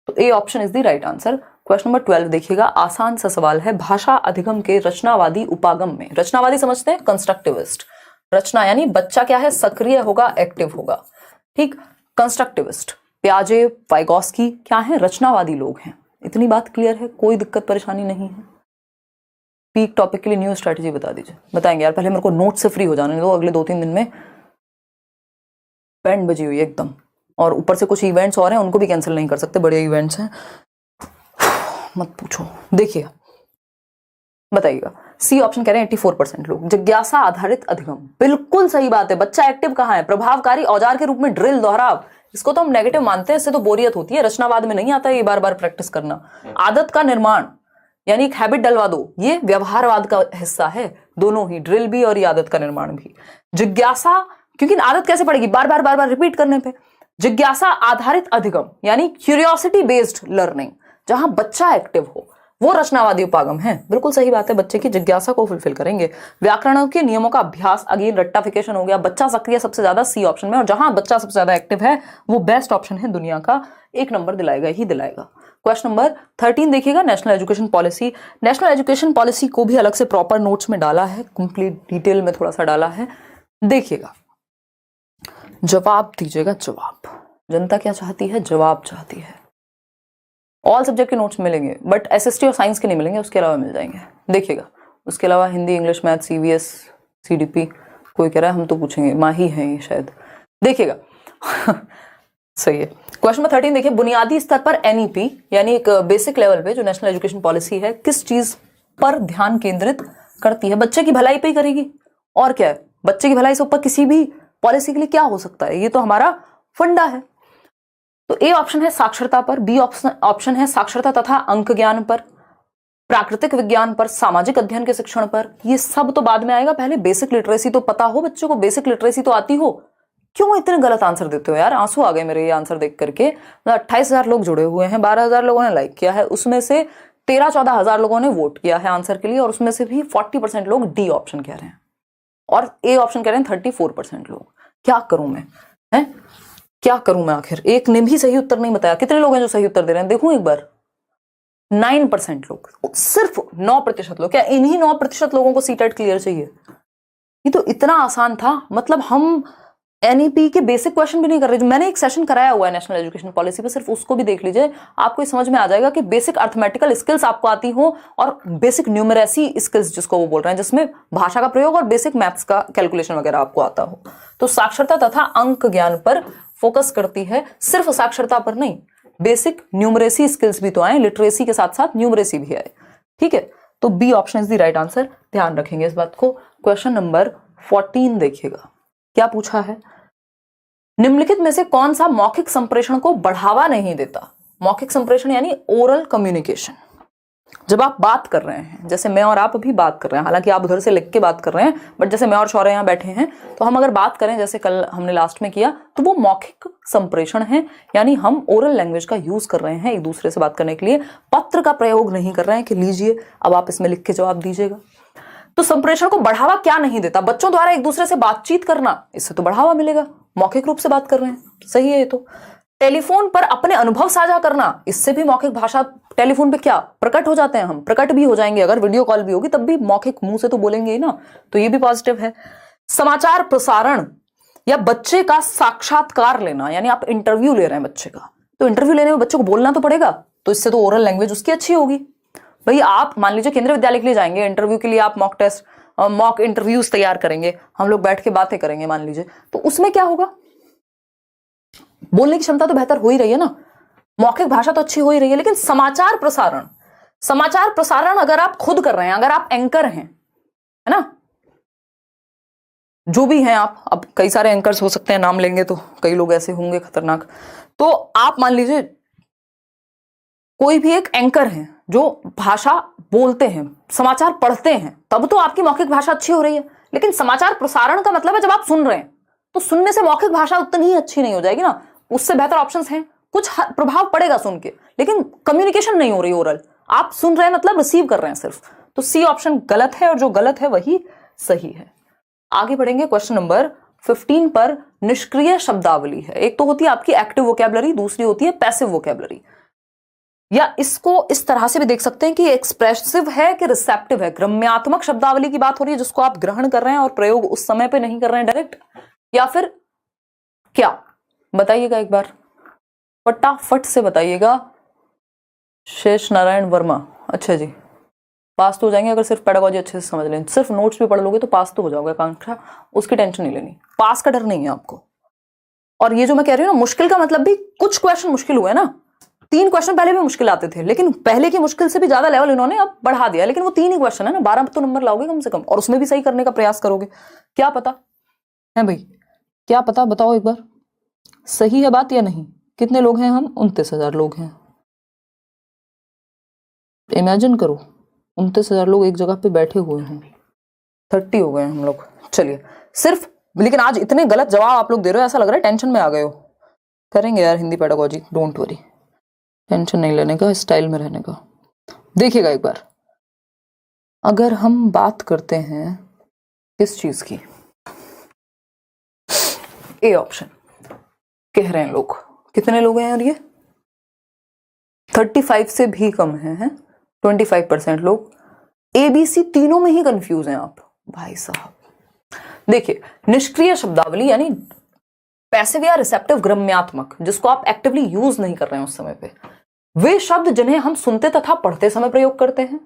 Speaker 1: तो A option is the right answer. Question number 12 देखिएगा, आसान सा सवाल है, भाषा अधिगम के रचनावादी उपागम में, रचनावादी समझते हैं, कंस्ट्रक्टिविस्ट। रचना यानी बच्चा क्या है, सक्रिय होगा, एक्टिव होगा, ठीक। कंस्ट्रक्टिविस्ट प्याजे, वाइगॉस्की क्या है, रचनावादी लोग हैं। इतनी बात क्लियर है, कोई दिक्कत परेशानी नहीं है। पीक टॉपिक के लिए न्यू स्ट्रेटेजी बता दीजिए। बताएंगे यार, पहले मेरे को नोट से फ्री हो जाने दो, अगले 2-3 दिन में बैंड बजी हुई है एकदम, और ऊपर से कुछ इवेंट्स और हैं, उनको भी कैंसिल नहीं कर सकते, बड़े इवेंट्स हैं, मत पूछो। देखिए बताइएगा, सी ऑप्शन कह रहे हैं 84% लोग। जिज्ञासा आधारित अधिगम, बिल्कुल सही बात है। बच्चा एक्टिव कहाँ है, प्रभावकारी औजार के रूप में ड्रिल, दोहराव, इसको तो हम नेगेटिव मानते हैं, इससे तो बोरियत होती है, रचनावाद में नहीं आता है ये बार बार प्रैक्टिस करना। आदत का निर्माण यानी एक हैबिट डलवा दो, ये व्यवहारवाद का हिस्सा है, दोनों ही, ड्रिल भी और ये आदत का निर्माण भी। जिज्ञासा, क्योंकि आदत कैसे पड़ेगी, बार बार रिपीट करने पे। जिज्ञासा आधारित अधिगम यानी क्यूरियोसिटी बेस्ड लर्निंग, जहां बच्चा एक्टिव हो, वो रचनावादी उपागम है। बिल्कुल सही बात है, बच्चे की जिज्ञासा को फुलफिल करेंगे। व्याकरण के नियमों का अभ्यास, अगेन रट्टाफिकेशन हो गया। बच्चा सक्रिय सबसे ज्यादा सी ऑप्शन में, और जहां बच्चा सबसे ज्यादा एक्टिव है वो बेस्ट ऑप्शन है दुनिया का, 1 नंबर दिलाएगा ही दिलाएगा। क्वेश्चन नंबर 13 देखिएगा, national education policy. National education policy को भी अलग से प्रॉपर नोट्स में डाला है, कंप्लीट डिटेल में थोड़ा सा डाला है, देखिएगा। जवाब दीजिएगा, जवाब। जनता क्या चाहती है, जवाब चाहती है। ऑल सब्जेक्ट के नोट्स मिलेंगे, बट एसएसटी और साइंस के नहीं मिलेंगे, उसके अलावा मिल जाएंगे। देखिएगा, उसके अलावा Hindi, English, math, CVS, CDP, कोई कह रहा है हम तो पूछेंगे, माही है ये शायद, देखिएगा। सही है। क्वेश्चन नंबर 13 देखिए, बुनियादी स्तर पर एनईपी यानी एक बेसिक लेवल पे जो नेशनल एजुकेशन पॉलिसी है, किस चीज पर ध्यान केंद्रित करती है? बच्चे की भलाई पे ही करेगी, और क्या है, बच्चे की भलाई से ऊपर किसी भी पॉलिसी के लिए क्या हो सकता है, ये तो हमारा फंडा है। तो ए ऑप्शन है साक्षरता पर, बी ऑप्शन है साक्षरता तथा अंक ज्ञान पर, प्राकृतिक विज्ञान पर, सामाजिक अध्ययन के शिक्षण पर। ये सब तो बाद में आएगा, पहले बेसिक लिटरेसी तो पता हो बच्चों को, बेसिक लिटरेसी तो आती हो। क्यों इतने गलत आंसर देते हो यार, आंसू आ गए मेरे ये आंसर देख करके। 28,000 लोग जुड़े हुए हैं, 12,000 लोगों ने लाइक किया है, उसमें से 13-14,000 लोगों ने वोट किया है आंसर के लिए, और उसमें से भी 40% लोग डी ऑप्शन कह रहे हैं, और ए ऑप्शन कह रहे हैं 34% लोग। क्या करूं मैं, है क्या करूं मैं? आखिर एक ने भी सही उत्तर नहीं बताया। कितने लोग हैं जो सही उत्तर दे रहे हैं, देखूं एक बार। 9% लोग, सिर्फ 9% लोग। क्या इन्हीं 9% लोगों को सीटेट क्लियर चाहिए? ये तो इतना आसान था। मतलब हम एनईपी के बेसिक क्वेश्चन भी नहीं कर रहे। जो मैंने एक सेशन कराया हुआ है नेशनल एजुकेशन पॉलिसी पे, सिर्फ उसको भी देख लीजिए, आपको ये समझ में आ जाएगा कि बेसिक अर्थमेटिकल स्किल्स आपको आती हो, और बेसिक न्यूमरेसी स्किल्स जिसको वो बोल रहे हैं, जिसमें भाषा का प्रयोग और बेसिक मैथ्स का कैलकुलेशन वगैरह आपको आता हो। तो साक्षरता तथा अंक ज्ञान पर फोकस करती है, सिर्फ साक्षरता पर नहीं, बेसिक न्यूमरेसी स्किल्स भी तो आए, लिटरेसी के साथ साथ न्यूमरेसी भी आए, ठीक है। तो B option is the right answer. ध्यान रखेंगे इस बात को। क्वेश्चन नंबर 14 देखिएगा, क्या पूछा है। निम्नलिखित में से कौन सा मौखिक संप्रेषण को बढ़ावा नहीं देता। मौखिक संप्रेषण यानी ओरल कम्युनिकेशन। जब आप बात कर रहे हैं, जैसे मैं और आप अभी बात कर रहे हैं, हालांकि आप उधर से लिख के बात कर रहे हैं, बट जैसे मैं और शौर्य यहाँ बैठे हैं, तो हम अगर बात करें जैसे कल हमने लास्ट में किया, तो वो मौखिक संप्रेषण है, यानी हम ओरल लैंग्वेज का यूज कर रहे हैं एक दूसरे से बात करने के लिए। पत्र का प्रयोग नहीं कर रहे हैं कि लीजिए अब आप इसमें लिख के जवाब दीजिएगा। तो संप्रेषण को बढ़ावा क्या नहीं देता। बच्चों द्वारा एक दूसरे से बातचीत करना, इससे तो बढ़ावा मिलेगा, मौखिक रूप से बात कर रहे हैं, सही है ये तो। टेलीफोन पर अपने अनुभव साझा करना, इससे भी मौखिक भाषा, टेलीफोन पे क्या प्रकट हो जाते हैं हम, प्रकट भी हो जाएंगे। अगर वीडियो कॉल भी होगी तब भी मौखिक मुंह से तो बोलेंगे ही ना, तो ये भी पॉजिटिव है। समाचार प्रसारण या बच्चे का साक्षात्कार लेना, यानी आप इंटरव्यू ले रहे हैं बच्चे का, तो इंटरव्यू लेने में बच्चे को बोलना तो पड़ेगा, तो इससे तो ओरल लैंग्वेज उसकी अच्छी होगी। भाई आप मान लीजिए केंद्रीय विद्यालय के लिए जाएंगे, इंटरव्यू के लिए आप मॉक टेस्ट, मॉक इंटरव्यूज तैयार करेंगे, हम लोग बैठ के बातें करेंगे मान लीजिए, तो उसमें क्या होगा, बोलने की क्षमता तो बेहतर हो ही रही है ना, मौखिक भाषा तो अच्छी हो ही रही है। लेकिन समाचार प्रसारण, समाचार प्रसारण अगर आप खुद कर रहे हैं, अगर आप एंकर हैं, है ना, जो भी हैं आप, अब कई सारे एंकर्स हो सकते हैं, नाम लेंगे तो कई लोग ऐसे होंगे खतरनाक, तो आप मान लीजिए कोई भी एक एंकर है जो भाषा बोलते हैं, समाचार पढ़ते हैं, तब तो आपकी मौखिक भाषा अच्छी हो रही है। लेकिन समाचार प्रसारण का मतलब है जब आप सुन रहे हैं, तो सुनने से मौखिक भाषा उतनी ही अच्छी नहीं हो जाएगी ना, उससे बेहतर ऑप्शंस हैं, कुछ प्रभाव पड़ेगा सुन के, लेकिन कम्युनिकेशन नहीं हो रही ओरल, आप सुन रहे हैं मतलब रिसीव कर रहे हैं सिर्फ। तो सी ऑप्शन गलत है, और जो गलत है वही सही है। आगे बढ़ेंगे, क्वेश्चन नंबर 15 पर निष्क्रिय शब्दावली है। एक तो होती है आपकी एक्टिव वोकैबुलरी, दूसरी होती है पैसिव वोकैबुलरी, या इसको इस तरह से भी देख सकते हैं कि एक्सप्रेसिव है कि रिसेप्टिव है। ग्रम्यात्मक शब्दावली की बात हो रही है जिसको आप ग्रहण कर रहे हैं और प्रयोग उस समय पे नहीं कर रहे हैं डायरेक्ट, या फिर क्या, बताइएगा एक बार, फटाफट से बताइएगा। शेष नारायण वर्मा, अच्छा जी, पास तो हो जाएंगे अगर सिर्फ पेडागोजी अच्छे से समझ लें, सिर्फ नोट्स भी पढ़ लोगे तो पास तो हो जाओगे आकांक्षा, उसकी टेंशन नहीं लेनी, पास का डर नहीं है आपको। और ये जो मैं कह रही हूँ ना, मुश्किल का मतलब भी कुछ क्वेश्चन मुश्किल हुए ना, 3 क्वेश्चन पहले भी मुश्किल आते थे, लेकिन पहले की मुश्किल से भी ज्यादा लेवल इन्होंने अब बढ़ा दिया, लेकिन वो 3 ही क्वेश्चन है ना, 12 तो नंबर लाओगे कम से कम, और उसमें भी सही करने का प्रयास करोगे, क्या पता है भाई, क्या पता, बताओ एक बार, सही है बात या नहीं। कितने लोग हैं हम, 29,000 लोग हैं, इमेजिन करो 29,000 लोग एक जगह पे बैठे हुए हैं, 30 हो गए हम लोग। चलिए सिर्फ, लेकिन आज इतने गलत जवाब आप लोग दे रहे हो, ऐसा लग रहा है टेंशन में आ गए हो। करेंगे यार Hindi pedagogy, don't worry, tension नहीं लेने का, स्टाइल में रहने का। देखिएगा एक बार, अगर हम बात करते हैं किस चीज की, ए ऑप्शन कह रहे हैं लोग, कितने लोग हैं यार ये, 35 से भी कम है 25% लोग। ABC तीनों में ही कंफ्यूज हैं आप भाई साहब। देखिए, निष्क्रिय शब्दावली यानी पैसिव या रिसेप्टिव ग्रम्यात्मक, जिसको आप एक्टिवली यूज नहीं कर रहे हैं उस समय पे, वे शब्द जिन्हें हम सुनते तथा पढ़ते समय प्रयोग करते हैं,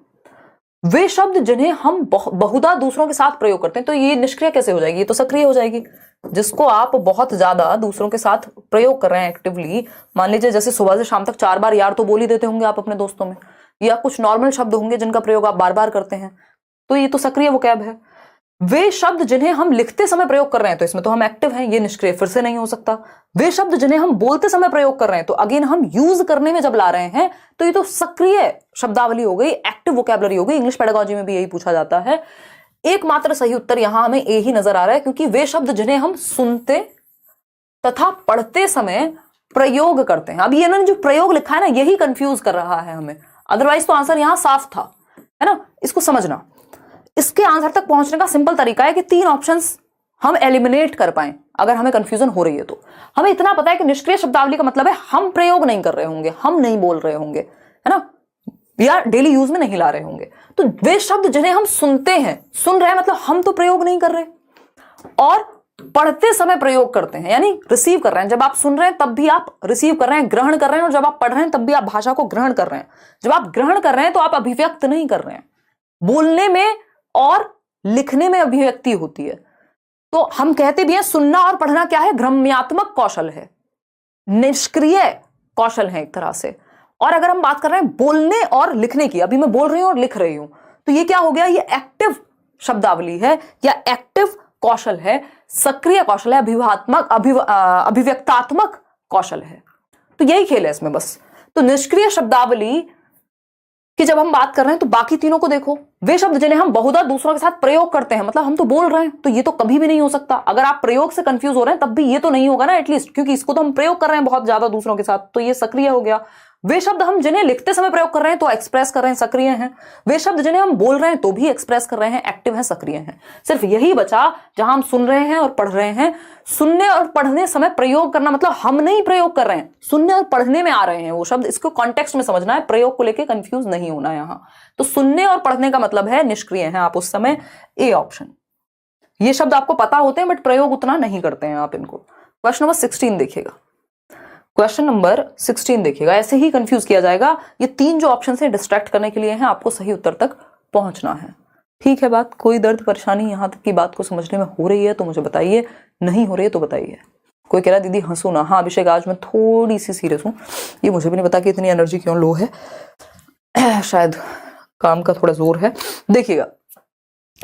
Speaker 1: वे शब्द जिन्हें हम बहुधा दूसरों के साथ प्रयोग करते हैं, तो ये निष्क्रिय कैसे हो जाएगी, ये तो सक्रिय हो जाएगी। जिसको आप बहुत ज्यादा दूसरों के साथ प्रयोग कर रहे हैं एक्टिवली, मान लीजिए जैसे सुबह से शाम तक 4 बार यार तो बोल ही देते होंगे आप अपने दोस्तों में, या कुछ नॉर्मल शब्द होंगे जिनका प्रयोग आप बार बार करते हैं, तो ये तो सक्रिय वोकैब है। वे शब्द जिन्हें हम लिखते समय प्रयोग कर रहे हैं, तो इसमें तो हम एक्टिव हैं, ये निष्क्रिय फिर से नहीं हो सकता। वे शब्द जिन्हें हम बोलते समय प्रयोग कर रहे हैं, तो अगेन हम यूज करने में जब ला रहे हैं, तो ये तो सक्रिय शब्दावली हो गई, एक्टिव वोकैबुलरी हो गई। इंग्लिश पेडागोजी में भी यही पूछा जाता है। एकमात्र सही उत्तर यहां हमें ए ही नजर आ रहा है, क्योंकि वे शब्द जिन्हें हम सुनते तथा पढ़ते समय प्रयोग करते हैं, अब ये इन्होंने जो प्रयोग लिखा है ना, यही कंफ्यूज कर रहा है हमें, अदरवाइज तो आंसर यहां साफ था, है ना। इसको समझना, इसके आंसर तक पहुंचने का सिंपल तरीका है कि 3 ऑप्शंस हम एलिमिनेट कर पाए। अगर हमें कंफ्यूजन हो रही है तो हमें इतना पता है कि निष्क्रिय शब्दावली का मतलब है हम प्रयोग नहीं कर रहे होंगे, हम नहीं बोल रहे होंगे, है ना, या डेली यूज में नहीं ला रहे होंगे। तो वे शब्द जिन्हें हम सुनते हैं, सुन रहे हैं मतलब हम तो प्रयोग नहीं कर रहे, और पढ़ते समय प्रयोग करते हैं यानी रिसीव कर रहे हैं। जब आप सुन रहे हैं तब भी आप रिसीव कर रहे हैं, ग्रहण कर रहे हैं, और जब आप पढ़ रहे हैं तब भी आप भाषा को ग्रहण कर रहे हैं। जब आप ग्रहण कर रहे हैं तो आप अभिव्यक्त नहीं कर रहे हैं, बोलने में और लिखने में अभिव्यक्ति होती है। तो हम कहते भी हैं सुनना और पढ़ना क्या है, ग्रम्यात्मक कौशल है, निष्क्रिय कौशल है एक तरह से। और अगर हम बात कर रहे हैं बोलने और लिखने की, अभी मैं बोल रही हूं और लिख रही हूं, तो तो ये क्या हो गया, ये एक्टिव शब्दावली है या एक्टिव कौशल है, सक्रिय कौशल है, अभिव्यक्तात्मक कौशल है। तो यही खेल है इसमें बस। तो निष्क्रिय शब्दावली कि जब हम बात कर रहे हैं तो बाकी तीनों को देखो, वे शब्द जिन्हें हम बहुधा दूसरों के साथ प्रयोग करते हैं, मतलब हम तो बोल रहे हैं, तो ये तो कभी भी नहीं हो सकता। अगर आप प्रयोग से कंफ्यूज हो रहे हैं तब भी ये तो नहीं होगा ना एटलीस्ट, क्योंकि इसको तो हम प्रयोग कर रहे हैं बहुत ज्यादा दूसरों के साथ, तो ये सक्रिय हो गया। वे शब्द हम जिन्हें लिखते समय प्रयोग कर रहे हैं तो एक्सप्रेस कर रहे हैं, सक्रिय हैं। वे शब्द जिन्हें हम बोल रहे हैं तो भी एक्सप्रेस कर रहे हैं, एक्टिव हैं, सक्रिय हैं। सिर्फ यही बचा जहां हम सुन रहे हैं और पढ़ रहे हैं। सुनने और पढ़ने समय प्रयोग करना मतलब हम नहीं प्रयोग कर रहे हैं, सुनने और पढ़ने में आ रहे हैं वो शब्द, इसको कॉन्टेक्स्ट में समझना है, प्रयोग को लेकर कंफ्यूज नहीं होना यहां। तो सुनने और पढ़ने का मतलब है निष्क्रिय हैं आप उस समय, ए ऑप्शन। ये शब्द आपको पता होते हैं बट प्रयोग उतना नहीं करते हैं आप इनको। क्वेश्चन नंबर 16 देखिएगा, क्वेश्चन नंबर 16 देखिएगा, ऐसे ही कंफ्यूज किया जाएगा। ये तीन जो ऑप्शन है डिस्ट्रैक्ट करने के लिए हैं, आपको सही उत्तर तक पहुंचना है। ठीक है बात, कोई दर्द परेशानी यहां तक की बात को समझने में हो रही है तो मुझे बताइए, नहीं हो रही है तो बताइए। कोई कह रहा है दीदी हंसू ना, हाँ अभिषेक आज मैं थोड़ी सी सीरियस हूँ, ये मुझे भी नहीं पता कि इतनी एनर्जी क्यों लो है, शायद काम का थोड़ा जोर है। देखिएगा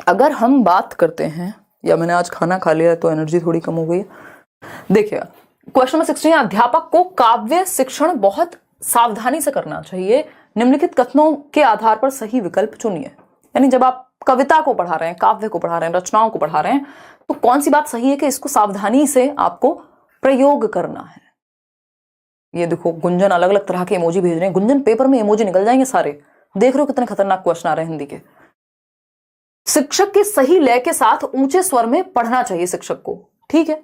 Speaker 1: अगर हम बात करते हैं, या मैंने आज खाना खा लिया तो एनर्जी थोड़ी कम हो गई है। देखिएगा क्वेश्चन नंबर 16, अध्यापक को काव्य शिक्षण बहुत सावधानी से करना चाहिए, निम्नलिखित कथनों के आधार पर सही विकल्प चुनिए। यानी जब आप कविता को पढ़ा रहे हैं, काव्य को पढ़ा रहे हैं, रचनाओं को पढ़ा रहे हैं, तो कौन सी बात सही है कि इसको सावधानी से आपको प्रयोग करना है। ये देखो गुंजन अलग अलग तरह के इमोजी भेज रहे हैं, गुंजन पेपर में इमोजी निकल जाएंगे सारे, देख रहे हो कितने खतरनाक क्वेश्चन आ रहे हैं हिंदी के। शिक्षक की सही लय के साथ ऊंचे स्वर में पढ़ना चाहिए शिक्षक को, ठीक है।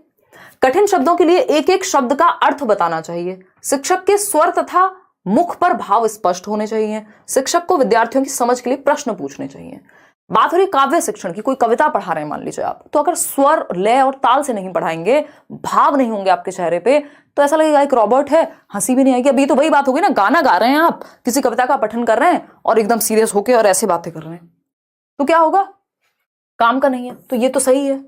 Speaker 1: कठिन शब्दों के लिए एक एक शब्द का अर्थ बताना चाहिए। शिक्षक के स्वर तथा मुख पर भाव स्पष्ट होने चाहिए। शिक्षक को विद्यार्थियों की समझ के लिए प्रश्न पूछने चाहिए। बात हो रही काव्य शिक्षण की, कोई कविता पढ़ा रहे हैं मान लीजिए आप, तो अगर स्वर लय और ताल से नहीं पढ़ाएंगे, भाव नहीं होंगे आपके चेहरे पे, तो ऐसा लगेगा एक रॉबर्ट है, हंसी भी नहीं आएगी। अभी तो वही बात होगी ना, गाना गा रहे हैं आप, किसी कविता का पठन कर रहे हैं और एकदम सीरियस होके और ऐसे बातें कर रहे हैं, तो क्या होगा, काम का नहीं है। तो ये तो सही है,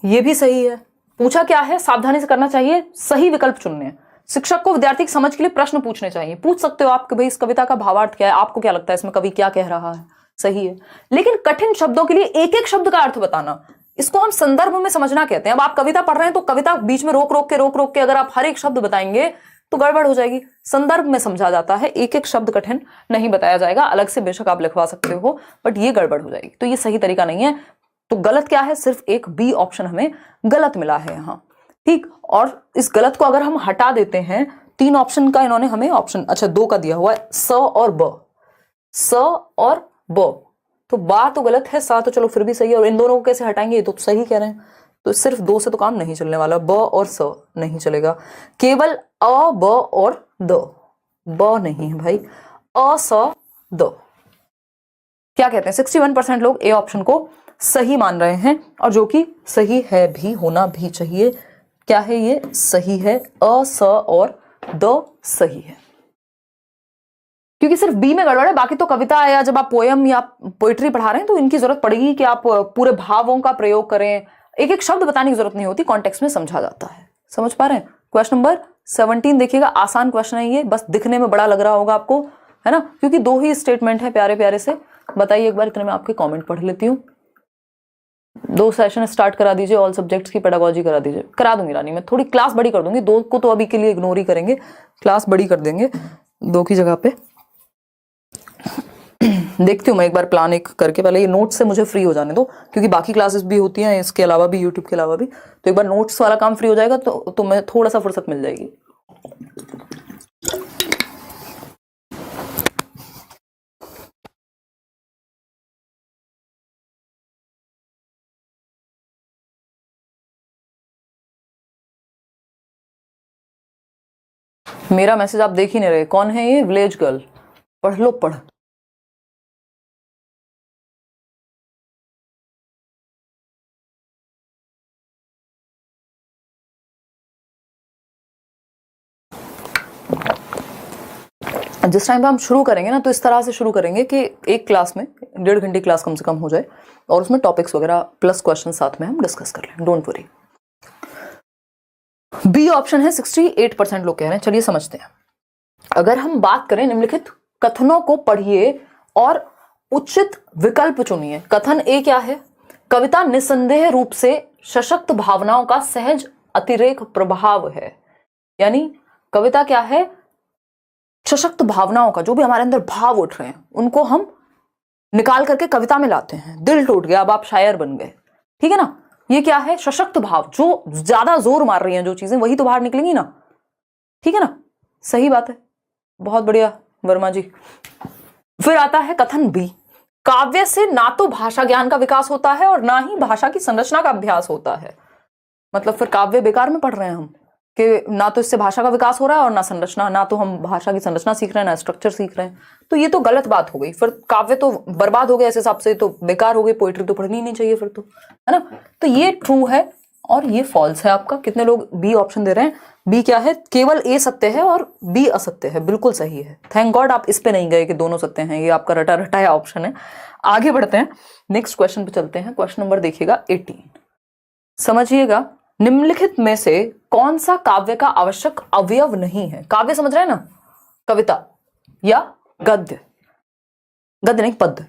Speaker 1: ये भी सही है। पूछा क्या है, सावधानी से करना चाहिए, सही विकल्प चुनने हैं। शिक्षक को विद्यार्थी की समझ के लिए प्रश्न पूछने चाहिए। पूछ सकते हो आप कि भाई इस कविता का भावार्थ क्या है, आपको क्या लगता है इसमें कवि क्या कह रहा है, सही है। लेकिन कठिन शब्दों के लिए एक एक शब्द का अर्थ बताना, इसको हम संदर्भ में समझना कहते हैं। अब आप कविता पढ़ रहे हैं तो कविता बीच में रोक रोक के अगर आप हर एक शब्द बताएंगे तो गड़बड़ हो जाएगी। संदर्भ में समझा जाता है, एक एक शब्द कठिन नहीं बताया जाएगा, अलग से बेशक आप लिखवा सकते हो बट ये गड़बड़ हो जाएगी, तो ये सही तरीका नहीं है। तो गलत क्या है, सिर्फ एक बी ऑप्शन हमें गलत मिला है यहाँ, ठीक। और इस गलत को अगर हम हटा देते हैं, तीन ऑप्शन का इन्होंने हमें ऑप्शन, अच्छा 2 का दिया हुआ है, स और ब, स और ब, तो बा तो गलत है, सा तो चलो फिर भी सही है, और इन दोनों को कैसे हटाएंगे, ये तो सही कह रहे हैं। तो सिर्फ 2 से तो काम नहीं चलने वाला, ब और स नहीं चलेगा, केवल अ ब और द, ब नहीं है भाई, अ स द। क्या कहते हैं, 61% लोग ए ऑप्शन को सही मान रहे हैं, और जो कि सही है भी, होना भी चाहिए। क्या है ये, सही है, अ स और द सही है, क्योंकि सिर्फ बी में गड़बड़ है। बाकी तो कविता या जब आप पोयम या पोइट्री पढ़ा रहे हैं तो इनकी जरूरत पड़ेगी कि आप पूरे भावों का प्रयोग करें, एक एक शब्द बताने की जरूरत नहीं होती, कॉन्टेक्स्ट में समझा जाता है। समझ पा रहे हैं। क्वेश्चन नंबर 17 देखिएगा, आसान क्वेश्चन है ये, बस दिखने में बड़ा लग रहा होगा आपको, है ना, क्योंकि 2 ही स्टेटमेंट है प्यारे प्यारे से। बताइए एक बार, इतने में आपके कॉमेंट पढ़ लेती हूँ। 2 सेशन स्टार्ट करा दीजिए, ऑल सब्जेक्ट्स की पेडागोजी करा दीजिए। करा दूंगी रानी, मैं थोड़ी क्लास बड़ी कर दूंगी, 2 को तो अभी के लिए इग्नोर ही करेंगे, क्लास बड़ी कर देंगे 2 की जगह पे। देखती हूँ मैं एक बार प्लान एक करके, पहले ये नोट्स से मुझे फ्री हो जाने दो, क्योंकि बाकी क्लासेस भी होती हैं इसके अलावा भी, यूट्यूब के अलावा भी, तो एक बार नोट्स वाला काम फ्री हो जाएगा तो मैं थोड़ा सा फुर्सत मिल जाएगी। मेरा मैसेज आप देख ही नहीं रहे, कौन है ये, विलेज गर्ल, पढ़ लो पढ़। जिस टाइम पे हम शुरू करेंगे ना, तो इस तरह से शुरू करेंगे कि एक क्लास में 1.5 घंटे क्लास कम से कम हो जाए, और उसमें टॉपिक्स वगैरह प्लस क्वेश्चन साथ में हम डिस्कस कर लें, डोंट वरी। बी ऑप्शन है, 68% लोग कह रहे हैं। चलिए समझते हैं। अगर हम बात करें, निम्नलिखित कथनों को पढ़िए और उचित विकल्प चुनिए। कथन ए क्या है? कविता निसंदेह रूप से सशक्त भावनाओं का सहज अतिरेक प्रभाव है। यानी कविता क्या है? सशक्त भावनाओं का, जो भी हमारे अंदर भाव उठ रहे हैं उनको हम निकाल करके कविता में लाते हैं। दिल टूट गया, अब आप शायर बन गए, ठीक है ना। ये क्या है? सशक्त भाव, जो ज्यादा जोर मार रही हैं जो चीजें, वही तो बाहर निकलेंगी ना, ठीक है ना। सही बात है, बहुत बढ़िया वर्मा जी। फिर आता है कथन बी, काव्य से ना तो भाषा ज्ञान का विकास होता है और ना ही भाषा की संरचना का अभ्यास होता है। मतलब फिर काव्य बेकार में पढ़ रहे हैं हम, कि ना तो इससे भाषा का विकास हो रहा है और ना संरचना, ना तो हम भाषा की संरचना सीख रहे हैं ना स्ट्रक्चर सीख रहे हैं। तो ये तो गलत बात हो गई, फिर काव्य तो बर्बाद हो गया, इस हिसाब से तो बेकार हो गई, पोइट्री तो पढ़नी नहीं चाहिए फिर तो, है ना। तो ये ट्रू है और ये फॉल्स है आपका। कितने लोग बी ऑप्शन दे रहे हैं? बी क्या है? केवल ए सत्य है और बी असत्य है, बिल्कुल सही है। थैंक गॉड आप इस पे नहीं गए कि दोनों सत्य हैं, ये आपका रटा रटाया ऑप्शन है। आगे बढ़ते हैं, नेक्स्ट क्वेश्चन पे चलते हैं। क्वेश्चन नंबर देखिएगा 18, समझिएगा। निम्नलिखित में से कौन सा काव्य का आवश्यक अवयव नहीं है? काव्य समझ रहे हैं ना, कविता या गद्य, गद्य नहीं पद्य,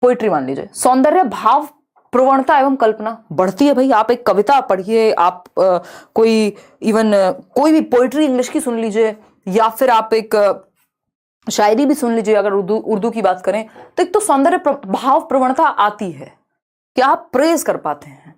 Speaker 1: पोइट्री मान लीजिए। सौंदर्य, भाव, प्रवणता एवं कल्पना बढ़ती है भाई। आप एक कविता पढ़िए, आप कोई इवन कोई भी पोइट्री इंग्लिश की सुन लीजिए, या फिर आप एक शायरी भी सुन लीजिए, अगर उर्दू की बात करें, तो एक तो सौंदर्य, भाव, प्रवणता आती है कि आप प्रेज कर पाते हैं,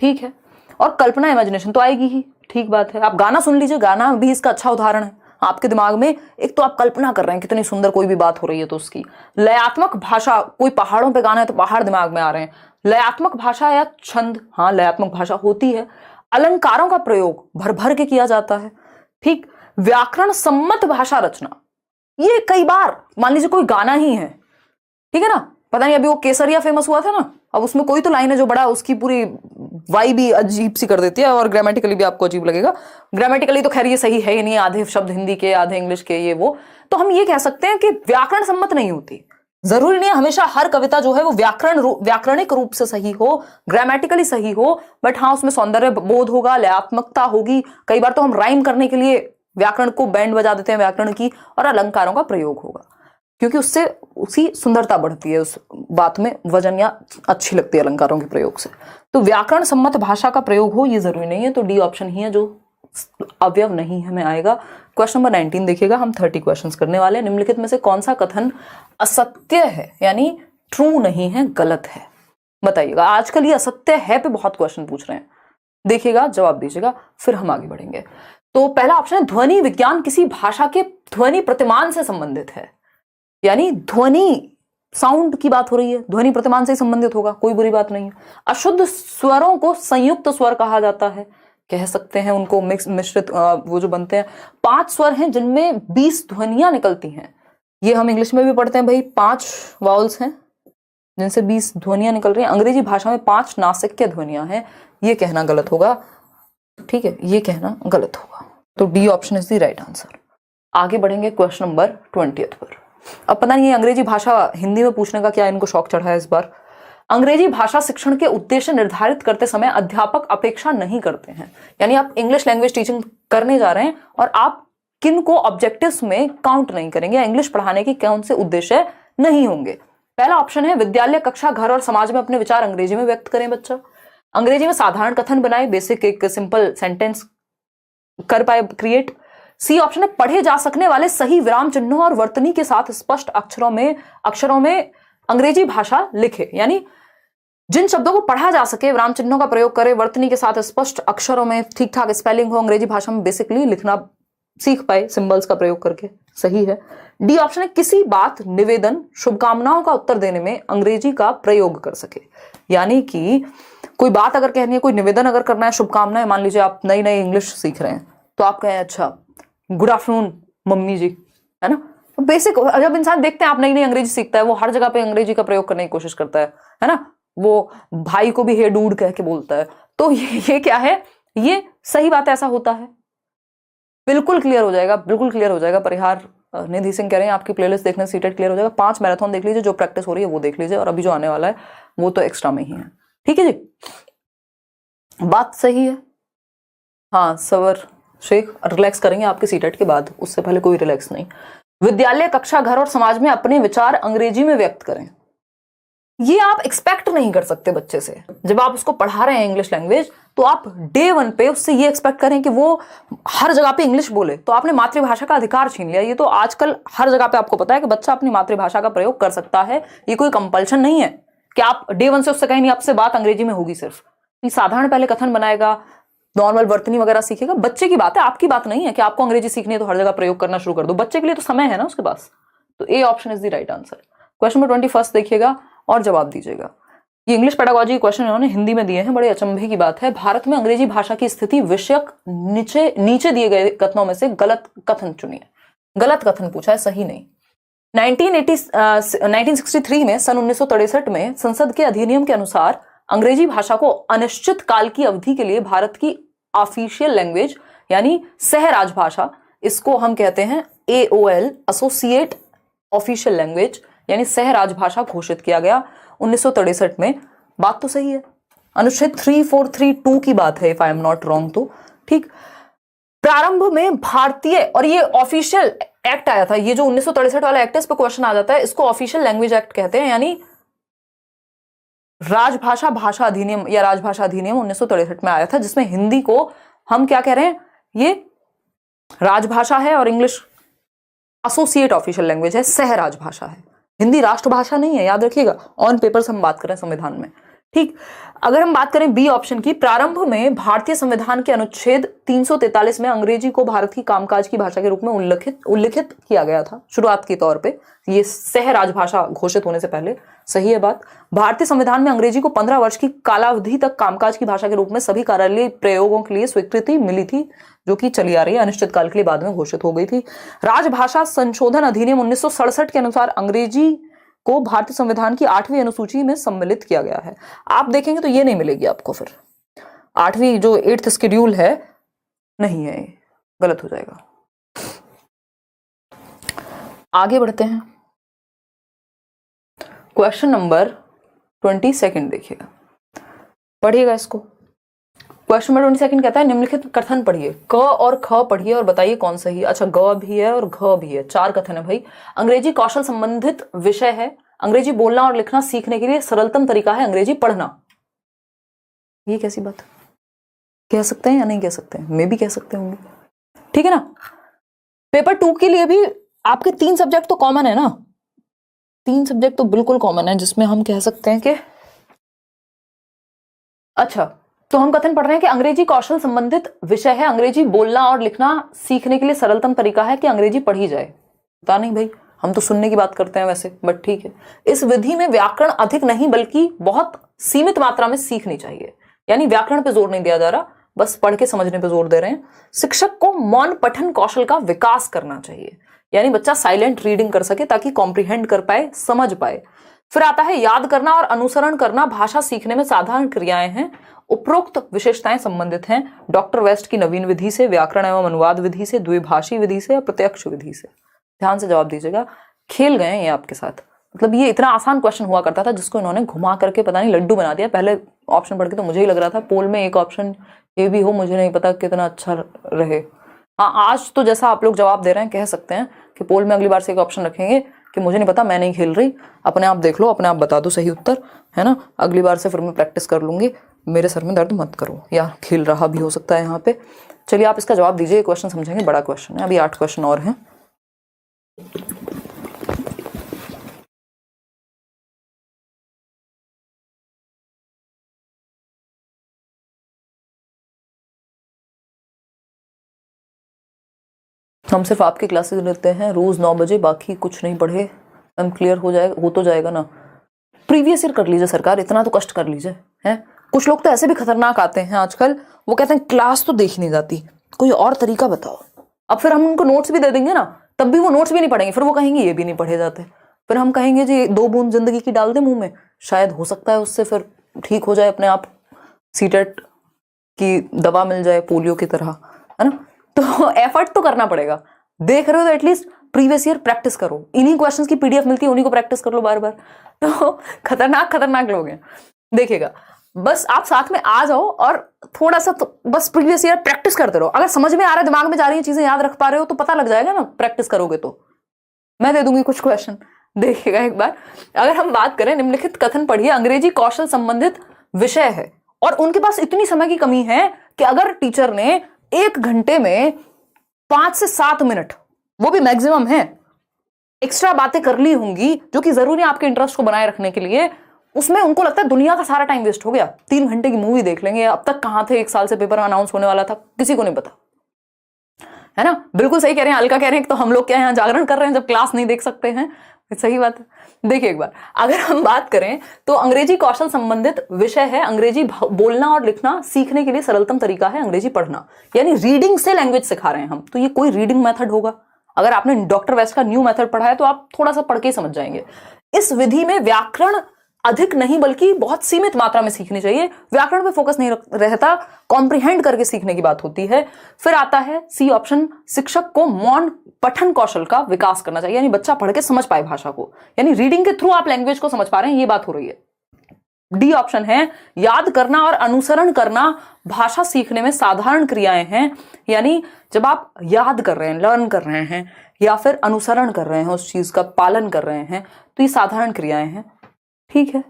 Speaker 1: ठीक है। और कल्पना, इमेजिनेशन तो आएगी ही, ठीक बात है। आप गाना सुन लीजिए, गाना भी इसका अच्छा उदाहरण है। आपके दिमाग में एक तो आप कल्पना कर रहे हैं कितनी सुंदर कोई भी बात हो रही है, तो उसकी लयात्मक भाषा, कोई पहाड़ों पे गाना है तो पहाड़ दिमाग में आ रहे हैं, लयात्मक भाषा या छंद, हाँ लयात्मक भाषा होती है। अलंकारों का प्रयोग भर भर के किया जाता है, ठीक। व्याकरण सम्मत भाषा रचना, ये कई बार मान लीजिए कोई गाना ही है, ठीक है ना। पता नहीं अभी वो केसरिया फेमस हुआ था ना, अब उसमें कोई तो लाइन है जो बड़ा उसकी पूरी वाई भी अजीब सी कर देती है, और ग्रामेटिकली भी आपको अजीब लगेगा। ग्रामेटिकली तो खैर ये सही है ही नहीं, आधे शब्द हिंदी के आधे इंग्लिश के, ये वो। तो हम ये कह सकते हैं कि व्याकरण सम्मत नहीं होती। जरूरी नहीं है हमेशा हर कविता जो है वो व्याकरणिक रूप से सही हो, ग्रामेटिकली सही हो, बट हाँ उसमें सौंदर्य बोध होगा, लयात्मकता होगी। कई बार तो हम राइम करने के लिए व्याकरण को बैंड बजा देते हैं व्याकरण की, और अलंकारों का प्रयोग होगा, क्योंकि उससे उसी सुंदरता बढ़ती है, उस बात में वजन या अच्छी लगती है अलंकारों के प्रयोग से। तो व्याकरण सम्मत भाषा का प्रयोग हो ये जरूरी नहीं है, तो डी ऑप्शन ही है जो अवयव नहीं हमें आएगा। क्वेश्चन नंबर 19 देखिएगा, हम 30 क्वेश्चंस करने वाले हैं। निम्नलिखित में से कौन सा कथन असत्य है, यानी ट्रू नहीं है, गलत है, बताइएगा। आजकल ये असत्य है पे बहुत क्वेश्चन पूछ रहे हैं, देखिएगा जवाब दीजिएगा, फिर हम आगे बढ़ेंगे। तो पहला ऑप्शन है, ध्वनि विज्ञान किसी भाषा के ध्वनि प्रतिमान से संबंधित है। यानी ध्वनि, साउंड की बात हो रही है, ध्वनि प्रतिमान से संबंधित होगा, कोई बुरी बात नहीं है। अशुद्ध स्वरों को संयुक्त स्वर कहा जाता है, कह सकते हैं उनको मिश्रित वो जो बनते हैं। 5 स्वर हैं जिनमें 20 ध्वनियां निकलती हैं, ये हम इंग्लिश में भी पढ़ते हैं भाई। 5 वाउल्स हैं जिनसे 20 ध्वनियां निकल रही हैं। अंग्रेजी भाषा में 5 नासिक्य ध्वनियां हैं, ये कहना गलत होगा, ठीक है, ये कहना गलत होगा। तो D option is the right answer. आगे बढ़ेंगे क्वेश्चन नंबर 20 पर। अब पता नहीं अंग्रेजी भाषा हिंदी में पूछने का क्या इनको शौक चढ़ा है इस बार। अंग्रेजी भाषा शिक्षण के उद्देश्य निर्धारित करते समय अध्यापक अपेक्षा नहीं करते हैं। यानी आप इंग्लिश लैंग्वेज टीचिंग करने जा रहे हैं और आप किन को ऑब्जेक्टिव्स में काउंट नहीं करेंगे, इंग्लिश पढ़ाने की कौन से उद्देश्य नहीं होंगे। पहला ऑप्शन है, विद्यालय, कक्षा, घर और समाज में अपने विचार अंग्रेजी में व्यक्त करें बच्चा। अंग्रेजी में साधारण कथन बनाए, बेसिक एक सिंपल सेंटेंस कर पाए क्रिएट। सी ऑप्शन है, पढ़े जा सकने वाले सही विराम चिन्हों और वर्तनी के साथ स्पष्ट अक्षरों में अंग्रेजी भाषा लिखे। यानी जिन शब्दों को पढ़ा जा सके विराम चिन्हों का प्रयोग करे, वर्तनी के साथ स्पष्ट अक्षरों में ठीक ठाक स्पेलिंग हो, अंग्रेजी भाषा में बेसिकली लिखना सीख पाए सिंबल्स का प्रयोग करके, सही है। डी ऑप्शन है, किसी बात, निवेदन, शुभकामनाओं का उत्तर देने में अंग्रेजी का प्रयोग कर सके। यानी कि कोई बात अगर कहनी है, कोई निवेदन अगर करना है, शुभकामनाएं, मान लीजिए आप नई नई इंग्लिश सीख रहे हैं तो आप कहें अच्छा गुड आफ्टरनून मम्मी जी, है ना। बेसिक जब इंसान देखते हैं आप नई नई अंग्रेजी सीखता है, वो हर जगह पे अंग्रेजी का प्रयोग करने की कोशिश करता है ना। वो भाई को भी हे डूड कह के बोलता है। तो ये क्या है, ये सही बात है, ऐसा होता है। बिल्कुल क्लियर हो जाएगा, बिल्कुल क्लियर हो जाएगा। परिहार निधि सिंह कह रहे हैं आपकी प्लेलिस्ट देखने से सीटेट क्लियर हो जाएगा। 5 मैराथन देख लीजिए, जो प्रैक्टिस हो रही है वो देख लीजिए, और अभी जो आने वाला है वो तो एक्स्ट्रा में ही है, ठीक है जी, बात सही है। हाँ सवर शेख, रिलैक्स करेंगे आपके सीटेट के बाद, उससे पहले कोई रिलैक्स नहीं। विद्यालय, कक्षा, घर और समाज में अपने विचार अंग्रेजी में व्यक्त करें। ये आप एक्सपेक्ट नहीं कर सकते बच्चे से। जब आप उसको पढ़ा रहे हैं इंग्लिश लैंग्वेज, तो आप डे वन पे उससे ये एक्सपेक्ट करें कि वो हर जगह पे इंग्लिश बोले, तो आपने मातृभाषा का अधिकार छीन लिया। ये तो आजकल हर जगह पे आपको पता है कि बच्चा अपनी मातृभाषा का प्रयोग कर सकता है, ये कोई कंपल्शन नहीं है कि आप डे वन से उससे कहीं नहीं, आपसे बात अंग्रेजी में होगी सिर्फ। साधारण पहले कथन बनाएगा, नॉर्मल वर्तनी वगैरह सीखेगा। बच्चे की बात है, आपकी बात नहीं है कि आपको अंग्रेजी सीखनी है तो हर जगह प्रयोग करना शुरू कर दो। बच्चे के लिए तो समय है ना उसके पास। तो A option is the right answer. Question number 21 देखिएगा और जवाब दीजिएगा। ये इंग्लिश पेडागोजी क्वेश्चन इन्होंने हिंदी में दिए हैं, बड़े अचंभे की बात है। भारत में अंग्रेजी भाषा की स्थिति विषयक नीचे दिए गए कथनों में से गलत कथन चुनिए। गलत कथन पूछा है, सही नहीं। 1963 में, सन 1963 में संसद के अधिनियम के अनुसार अंग्रेजी भाषा को अनिश्चित काल की अवधि के लिए भारत की ऑफिशियल लैंग्वेज यानी सह राजभाषा, इसको हम कहते हैं AOL, एसोसिएट ऑफिशियल लैंग्वेज यानी सह राजभाषा घोषित किया गया 1963 में। बात तो सही है, अनुच्छेद 3432 की बात है, if I am not wrong तो। ठीक, प्रारंभ में भारतीय, और ये ऑफिशियल एक्ट आया था, ये जो 1963 वाला एक्ट है, इस पर क्वेश्चन आ जाता है, इसको ऑफिशियल लैंग्वेज एक्ट कहते हैं, यानी राजभाषा भाषा अधिनियम या राजभाषा अधिनियम 1963 में आया था, जिसमें हिंदी को हम क्या कह रहे हैं, ये राजभाषा है और इंग्लिश एसोसिएट ऑफिशियल लैंग्वेज है, सह राजभाषा है। हिंदी राष्ट्रभाषा नहीं है, याद रखिएगा। ऑन पेपर से हम बात करें संविधान में। ठीक, अगर हम बात करें बी ऑप्शन की, प्रारंभ में भारतीय संविधान के अनुच्छेद 343 में अंग्रेजी को भारत की कामकाज की भाषा के रूप में उल्लिखित किया गया था शुरुआत के तौर पे, ये सह राजभाषा घोषित होने से पहले। सही है बात। भारतीय संविधान में अंग्रेजी को 15 वर्ष की कालावधि तक कामकाज की भाषा के रूप में सभी कार्यालयीय प्रयोगों के लिए स्वीकृति मिली थी, जो कि चली आ रही है, अनिश्चित काल के लिए बाद में घोषित हो गई थी। राजभाषा संशोधन अधिनियम 1967 के अनुसार अंग्रेजी को भारतीय संविधान की 8वीं अनुसूची में सम्मिलित किया गया है। आप देखेंगे तो ये नहीं मिलेगी आपको, फिर 8वीं जो 8th शेड्यूल है नहीं है, गलत हो जाएगा। आगे बढ़ते हैं, क्वेश्चन नंबर 22 देखिएगा, पढ़िएगा इसको। क्वेश्चन नंबर 22 कहता है निम्नलिखित कथन पढ़िए, क और ख पढ़िए और बताइए कौन सही। अच्छा, ग भी है और घ भी है, 4 कथन है भाई। अंग्रेजी कौशल संबंधित विषय है, अंग्रेजी बोलना और लिखना सीखने के लिए सरलतम तरीका है अंग्रेजी पढ़ना। ये कैसी बात, कह सकते हैं या नहीं कह सकते हैं? मे भी कह सकते होंगे, ठीक है ना। पेपर 2 के लिए भी आपके 3 सब्जेक्ट तो कॉमन है ना, 3 सब्जेक्ट तो बिल्कुल कॉमन है, जिसमें हम कह सकते हैं कि अच्छा, तो हम कथन पढ़ रहे हैं कि अंग्रेजी कौशल संबंधित विषय है, अंग्रेजी बोलना और लिखना सीखने के लिए सरलतम तरीका है कि अंग्रेजी पढ़ी जाए। पता नहीं भाई, हम तो सुनने की बात करते हैं वैसे, बट ठीक है। इस विधि में व्याकरण अधिक नहीं बल्कि बहुत सीमित मात्रा में सीखनी चाहिए, यानी व्याकरण पे जोर नहीं दिया जा रहा, बस पढ़ के समझने पे जोर दे रहे हैं। शिक्षक को मौन पठन कौशल का विकास करना चाहिए, यानी बच्चा साइलेंट रीडिंग कर सके ताकि कॉम्प्रिहेंड कर पाए, समझ पाए। फिर आता है याद करना और अनुसरण करना भाषा सीखने में साधारण क्रियाएं हैं, उपरोक्त विशेषताएं संबंधित हैं डॉक्टर वेस्ट की नवीन विधि से, व्याकरण एवं अनुवाद विधि से, द्विभाषी विधि से या प्रत्यक्ष विधि से। ध्यान से जवाब दीजिएगा। खेल गए हैं ये आपके साथ, मतलब ये इतना आसान क्वेश्चन हुआ करता था जिसको इन्होंने घुमा करके पता नहीं लड्डू बना दिया। पहले ऑप्शन पढ़ के तो मुझे ही लग रहा था पोल में एक ऑप्शन ये भी हो, मुझे नहीं पता कितना अच्छा रहे। हाँ, आज तो जैसा आप लोग जवाब दे रहे हैं कह सकते हैं कि पोल में अगली बार से एक ऑप्शन रखेंगे कि मुझे नहीं पता, मैं नहीं खेल रही, अपने आप देख लो, अपने आप बता दो सही उत्तर, है ना। अगली बार से फिर मैं प्रैक्टिस कर लूंगी, मेरे सर में दर्द मत करो, या खेल रहा भी हो सकता है यहाँ पे। चलिए आप इसका जवाब दीजिए, क्वेश्चन समझेंगे, बड़ा क्वेश्चन है, अभी 8 क्वेश्चन और हैं। हम सिर्फ आपकी क्लासेस लेते हैं रोज 9 बजे, बाकी कुछ नहीं पढ़े। हम क्लियर हो जाएगा, हो तो जाएगा ना। प्रीवियस ईयर कर लीजिए सरकार, इतना तो कष्ट कर लीजिए। हैं, कुछ लोग तो ऐसे भी खतरनाक आते हैं आजकल, वो कहते हैं क्लास तो देख नहीं जाती, कोई और तरीका बताओ। अब फिर हम उनको नोट्स भी दे देंगे ना, तब भी वो नोट्स भी नहीं पढ़ेंगे, फिर वो कहेंगे ये भी नहीं पढ़े जाते। फिर हम कहेंगे जी 2 बूंद जिंदगी की डाल दे मुंह में, शायद हो सकता है उससे फिर ठीक हो जाए अपने आप, सीटेट की दवा मिल जाए पोलियो की तरह, है ना। तो एफर्ट तो करना पड़ेगा। देख रहे हो तो एटलीस्ट प्रीवियस ईयर प्रैक्टिस करो, इन्हीं क्वेश्चंस की पीडीएफ मिलती है, उन्हीं को प्रैक्टिस कर लो बार बार। तो खतरनाक लोग हैं, देखिएगा। बस आप साथ में आ जाओ और थोड़ा सा तो बस प्रीवियस ईयर प्रैक्टिस करते रहो। अगर समझ में आ रहा है, दिमाग में जा रही है चीजें, याद रख पा रहे हो तो पता लग जाएगा ना, प्रैक्टिस करोगे तो। मैं दे दूंगी कुछ क्वेश्चन, देखिएगा एक बार, अगर हम बात करें निम्नलिखित कथन पढ़िए, अंग्रेजी कौशल संबंधित विषय है और उनके पास इतनी समय की कमी है कि अगर टीचर ने 1 घंटे में 5 से 7 मिनट, वो भी मैक्सिमम है, एक्स्ट्रा बातें कर ली होंगी जो कि जरूरी है आपके इंटरेस्ट को बनाए रखने के लिए, उसमें उनको लगता है दुनिया का सारा टाइम वेस्ट हो गया। 3 घंटे की मूवी देख लेंगे, अब तक कहां थे, 1 साल से पेपर अनाउंस होने वाला था, किसी को नहीं पता, है ना। बिल्कुल सही कह रहे हैं, अलका कह रहे हैं तो हम लोग क्या यहाँ जागरण कर रहे हैं जब क्लास नहीं देख सकते हैं, सही बात है। देखिए एक बार, अगर हम बात करें तो अंग्रेजी कौशल संबंधित विषय है, अंग्रेजी बोलना और लिखना सीखने के लिए सरलतम तरीका है अंग्रेजी पढ़ना, यानी रीडिंग से लैंग्वेज सिखा रहे हैं हम, तो ये कोई रीडिंग मेथड होगा। अगर आपने डॉक्टर वेस्ट का न्यू मेथड पढ़ा है तो आप थोड़ा सा पढ़ के समझ जाएंगे। इस विधि में व्याकरण अधिक नहीं बल्कि बहुत सीमित मात्रा में सीखनी चाहिए, व्याकरण पे फोकस नहीं रहता, कॉम्प्रिहेंड करके सीखने की बात होती है। फिर आता है सी ऑप्शन, शिक्षक को मौन पठन कौशल का विकास करना चाहिए, यानी बच्चा पढ़ के समझ पाए भाषा को, यानी रीडिंग के थ्रू आप लैंग्वेज को समझ पा रहे हैं, ये बात हो रही है। डी ऑप्शन है, याद करना और अनुसरण करना भाषा सीखने में साधारण क्रियाएं हैं, यानी जब आप याद कर रहे हैं, लर्न कर रहे हैं या फिर अनुसरण कर रहे हैं, उस चीज का पालन कर रहे हैं, तो ये साधारण क्रियाएं हैं। ठीक है,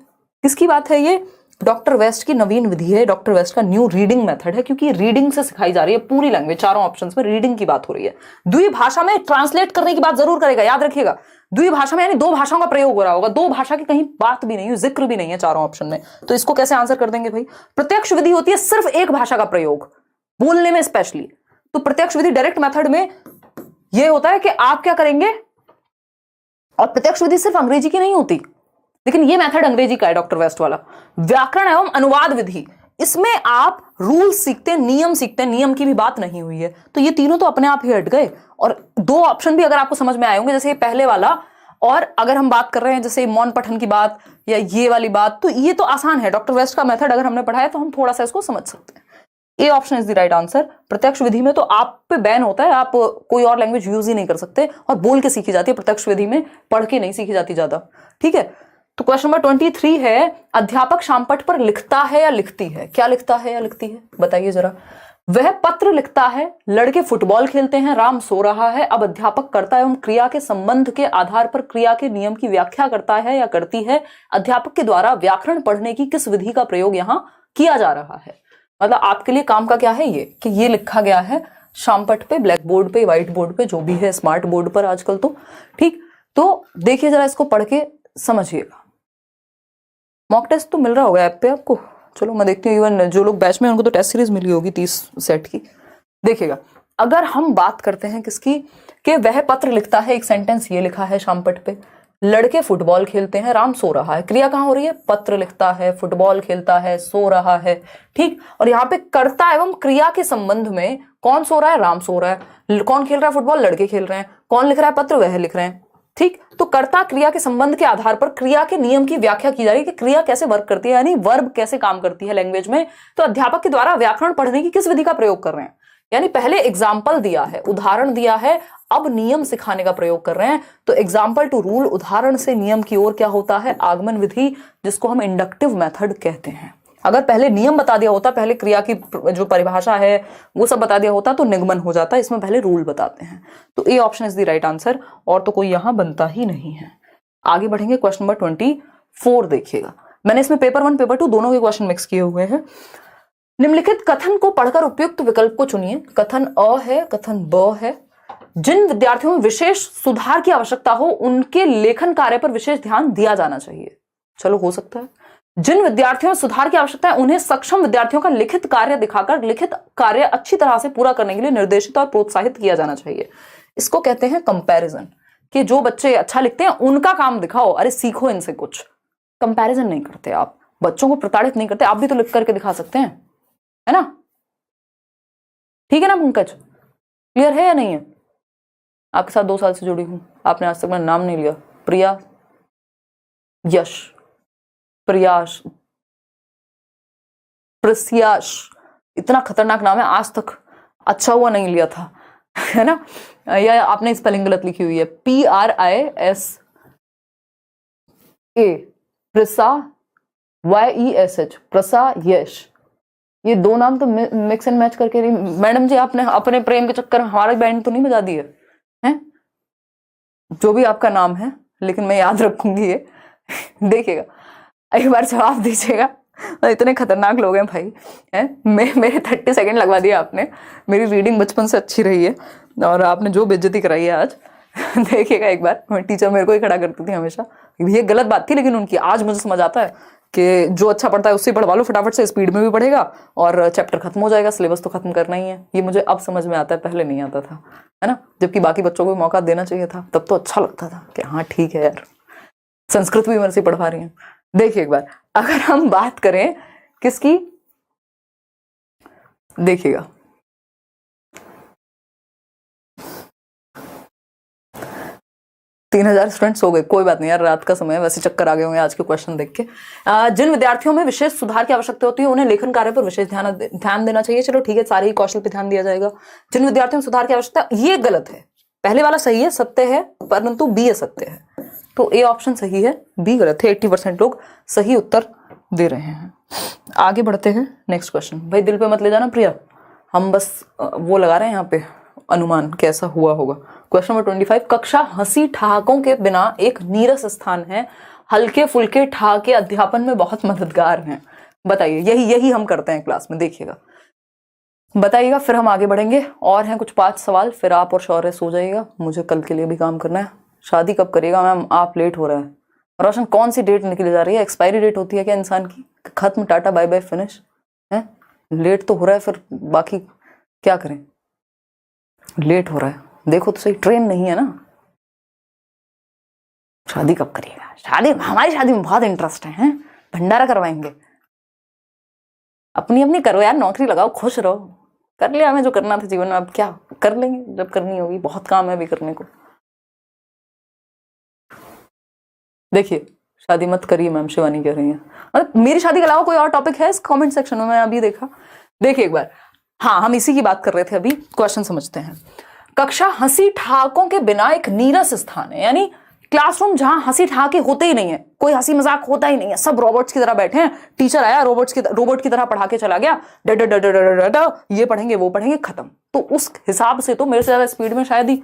Speaker 1: किसकी बात है ये? डॉक्टर वेस्ट की नवीन विधि है, डॉक्टर वेस्ट का न्यू रीडिंग मेथड है, क्योंकि रीडिंग से सिखाई जा रही है पूरी लैंग्वेज, चारों ऑप्शंस में रीडिंग की बात हो रही है। द्विभाषा में ट्रांसलेट करने की बात जरूर करेगा, याद रखिएगा, द्विभाषा में यानी 2 भाषाओं का प्रयोग हो रहा होगा, 2 भाषा की कहीं बात भी नहीं है, जिक्र भी नहीं है चारों ऑप्शन में, तो इसको कैसे आंसर कर देंगे भाई? प्रत्यक्ष विधि होती है सिर्फ एक भाषा का प्रयोग, बोलने में स्पेशली, तो प्रत्यक्ष विधि डायरेक्ट मेथड में यह होता है कि आप क्या करेंगे, और प्रत्यक्ष विधि सिर्फ अंग्रेजी की नहीं होती, लेकिन ये मेथड अंग्रेजी का है डॉक्टर वेस्ट वाला। व्याकरण एवं अनुवाद विधि, इसमें आप रूल सीखते हैं, नियम सीखते हैं, नियम की भी बात नहीं हुई है, तो ये तीनों तो अपने आप ही हट गए। और 2 ऑप्शन भी अगर आपको समझ में आए होंगे, जैसे ये पहले वाला, और अगर हम बात कर रहे हैं जैसे मौन पठन की बात या ये वाली बात, तो ये तो आसान है, डॉक्टर वेस्ट का मेथड अगर हमने पढ़ा है तो हम थोड़ा सा इसको समझ सकते हैं। A option is the right answer. प्रत्यक्ष विधि में तो आप पे बैन होता है, आप कोई और लैंग्वेज यूज ही नहीं कर सकते, और बोल के सीखी जाती है प्रत्यक्ष विधि में, पढ़ के नहीं सीखी जाती ज्यादा। ठीक है, तो क्वेश्चन नंबर 23 है, अध्यापक शामपट पर लिखता है या लिखती है? क्या लिखता है या लिखती है, बताइए जरा। वह पत्र लिखता है, लड़के फुटबॉल खेलते हैं, राम सो रहा है। अब अध्यापक कर्ता एवं क्रिया के संबंध के आधार पर क्रिया के नियम की व्याख्या करता है या करती है। अध्यापक के द्वारा व्याकरण पढ़ने की किस विधि का प्रयोग यहाँ किया जा रहा है? मतलब आपके लिए काम का क्या है ये, कि ये लिखा गया है शामपट पे, ब्लैक बोर्ड पे, व्हाइट बोर्ड पे, जो भी है, स्मार्ट बोर्ड पर आजकल तो। ठीक, तो देखिए जरा, इसको पढ़ के समझिएगा। मॉक टेस्ट तो मिल रहा होगा ऐप पे आपको, चलो मैं देखती हूँ, इवन जो लोग बैच में उनको तो टेस्ट सीरीज मिली होगी 30 सेट की। देखिएगा, अगर हम बात करते हैं किसकी, कि वह पत्र लिखता है, एक सेंटेंस ये लिखा है शामपट पे, लड़के फुटबॉल खेलते हैं, राम सो रहा है, क्रिया कहाँ हो रही है? पत्र लिखता है, फुटबॉल खेलता है, सो रहा है। ठीक, और यहाँ पे कर्ता एवं क्रिया के संबंध में कौन सो रहा है? राम सो रहा है। कौन खेल रहा है फुटबॉल? लड़के खेल रहे हैं। कौन लिख रहा है पत्र? वह लिख रहे हैं। ठीक, तो कर्ता क्रिया के संबंध के आधार पर क्रिया के नियम की व्याख्या की जा रही है कि क्रिया कैसे वर्क करती है, यानी वर्ब कैसे काम करती है लैंग्वेज में। तो अध्यापक के द्वारा व्याकरण पढ़ने की किस विधि का प्रयोग कर रहे हैं, यानी पहले एग्जाम्पल दिया है, उदाहरण दिया है, अब नियम सिखाने का प्रयोग कर रहे हैं। तो एग्जाम्पल टू रूल, उदाहरण से नियम की ओर क्या होता है? आगमन विधि, जिसको हम इंडक्टिव मेथड कहते हैं। अगर पहले नियम बता दिया होता, पहले क्रिया की जो परिभाषा है वो सब बता दिया होता, तो निगमन हो जाता, इसमें पहले रूल बताते हैं। तो A option is the right answer, और तो कोई यहां बनता ही नहीं है। आगे बढ़ेंगे, क्वेश्चन नंबर 24 देखिएगा। मैंने इसमें पेपर 1 पेपर 2 दोनों के क्वेश्चन मिक्स किए हुए हैं। निम्नलिखित कथन को पढ़कर उपयुक्त विकल्प को चुनिए। कथन अ है, कथन ब है। जिन विद्यार्थियों में विशेष सुधार की आवश्यकता हो उनके लेखन कार्य पर विशेष ध्यान दिया जाना चाहिए। चलो, हो सकता है। जिन विद्यार्थियों में सुधार की आवश्यकता है उन्हें सक्षम विद्यार्थियों का लिखित कार्य दिखाकर लिखित कार्य अच्छी तरह से पूरा करने के लिए निर्देशित और प्रोत्साहित किया जाना चाहिए। इसको कहते हैं कंपैरिजन, कि जो बच्चे अच्छा लिखते हैं उनका काम दिखाओ, अरे सीखो इनसे कुछ। कंपैरिजन नहीं करते आप, बच्चों को प्रताड़ित नहीं करते, आप भी तो लिख करके दिखा सकते हैं, है ना? ठीक है ना पंकज, क्लियर है या नहीं है? आपके साथ 2 साल से जुड़ी हूं, आपने आज तक मेरा नाम नहीं लिया। प्रिया, यश, प्रयास, प्रस्याश, इतना खतरनाक नाम है, आज तक अच्छा हुआ नहीं लिया था, है ना? या आपने स्पेलिंग गलत लिखी हुई है, PRISA, प्रसा, YESH, प्रसा यश। ये 2 नाम तो मिक्स एंड मैच करके नहीं। मैडम जी, आपने अपने प्रेम के चक्कर में हमारा बैंड तो नहीं बजा दिए हैं? जो भी आपका नाम है, लेकिन मैं याद रखूंगी ये। देखिएगा एक बार जवाब दीजिएगा। इतने खतरनाक लोग हैं भाई, हैं। मेरे 30 सेकंड लगवा दिया आपने। मेरी रीडिंग बचपन से अच्छी रही है और आपने जो बेइज्जती कराई है आज। देखिएगा एक बार, टीचर मेरे को ही खड़ा करती थी हमेशा। ये गलत बात थी लेकिन उनकी, आज मुझे समझ आता है कि जो अच्छा पढ़ता है उससे पढ़वा लो फटाफट से, स्पीड में भी पढ़ेगा और चैप्टर खत्म हो जाएगा, सिलेबस तो खत्म करना ही है। ये मुझे अब समझ में आता है, पहले नहीं आता था, है ना। जबकि बाकी बच्चों को भी मौका देना चाहिए था, तब तो अच्छा लगता था कि हाँ ठीक है यार, संस्कृत भी मेरे से पढ़वा रही है। देखिए एक बार, अगर हम बात करें किसकी, देखिएगा 3000 स्टूडेंट्स हो गए, कोई बात नहीं यार, रात का समय है, वैसे चक्कर आ गए होंगे आज के क्वेश्चन देख के। जिन विद्यार्थियों में विशेष सुधार की आवश्यकता होती है उन्हें लेखन कार्य पर विशेष ध्यान देना चाहिए। चलो ठीक है, सारे ही कौशल पे ध्यान दिया जाएगा। जिन विद्यार्थियों में सुधार की आवश्यकता, ये गलत है। पहले वाला सही है, सत्य है, परंतु बी असत्य है। तो ए ऑप्शन सही है, बी गलत है। 80% लोग सही उत्तर दे रहे हैं। आगे बढ़ते हैं, नेक्स्ट क्वेश्चन। भाई दिल पे मत ले जाना प्रिया, हम बस वो लगा रहे हैं यहाँ पे अनुमान कैसा हुआ होगा। क्वेश्चन नंबर 25, कक्षा हंसी ठहाकों के बिना एक नीरस स्थान है, हल्के फुल्के ठहाके अध्यापन में बहुत मददगार हैं। बताइए, यही हम करते हैं क्लास में, देखिएगा बताइएगा, फिर हम आगे बढ़ेंगे। और हैं कुछ 5 सवाल, फिर आप और शौर्य सो जाइएगा, मुझे कल के लिए भी काम करना है। शादी कब करेगा मैम, आप लेट हो रहा है। रोशन, कौन सी डेट निकली जा रही है? एक्सपायरी डेट होती है क्या इंसान की? खत्म, टाटा बाय बाय फिनिश है। लेट तो हो रहा है, फिर बाकी क्या करें, लेट हो रहा है। देखो तो सही, ट्रेन नहीं है ना। शादी कब करिएगा? शादी, हमारी शादी में बहुत इंटरेस्ट है, हैं? भंडारा करवाएंगे। अपनी अपनी करो यार, नौकरी लगाओ, खुश रहो। कर लिया हमें जो करना था जीवन में, अब क्या कर लेंगे जब करनी होगी, बहुत काम है अभी करने को। देखिए, शादी मत करिए मैम, शिवानी कह रही है। मतलब मेरी शादी के अलावा कोई और टॉपिक है इस कमेंट सेक्शन में? मैं अभी देखा। देखिए एक बार, हाँ हम इसी की बात कर रहे थे अभी। क्वेश्चन समझते हैं। कक्षा हंसी ठहाकों के बिना एक नीरस स्थान है, यानी क्लासरूम जहां हंसी ठहाके होते ही नहीं है, कोई हंसी मजाक होता ही नहीं है, सब रोबोट्स की तरह बैठे हैं। टीचर आया, रोबोट की तरह पढ़ा के चला गया, ये पढ़ेंगे वो पढ़ेंगे, खत्म। तो उस हिसाब से तो मेरे से ज्यादा स्पीड में शायद ही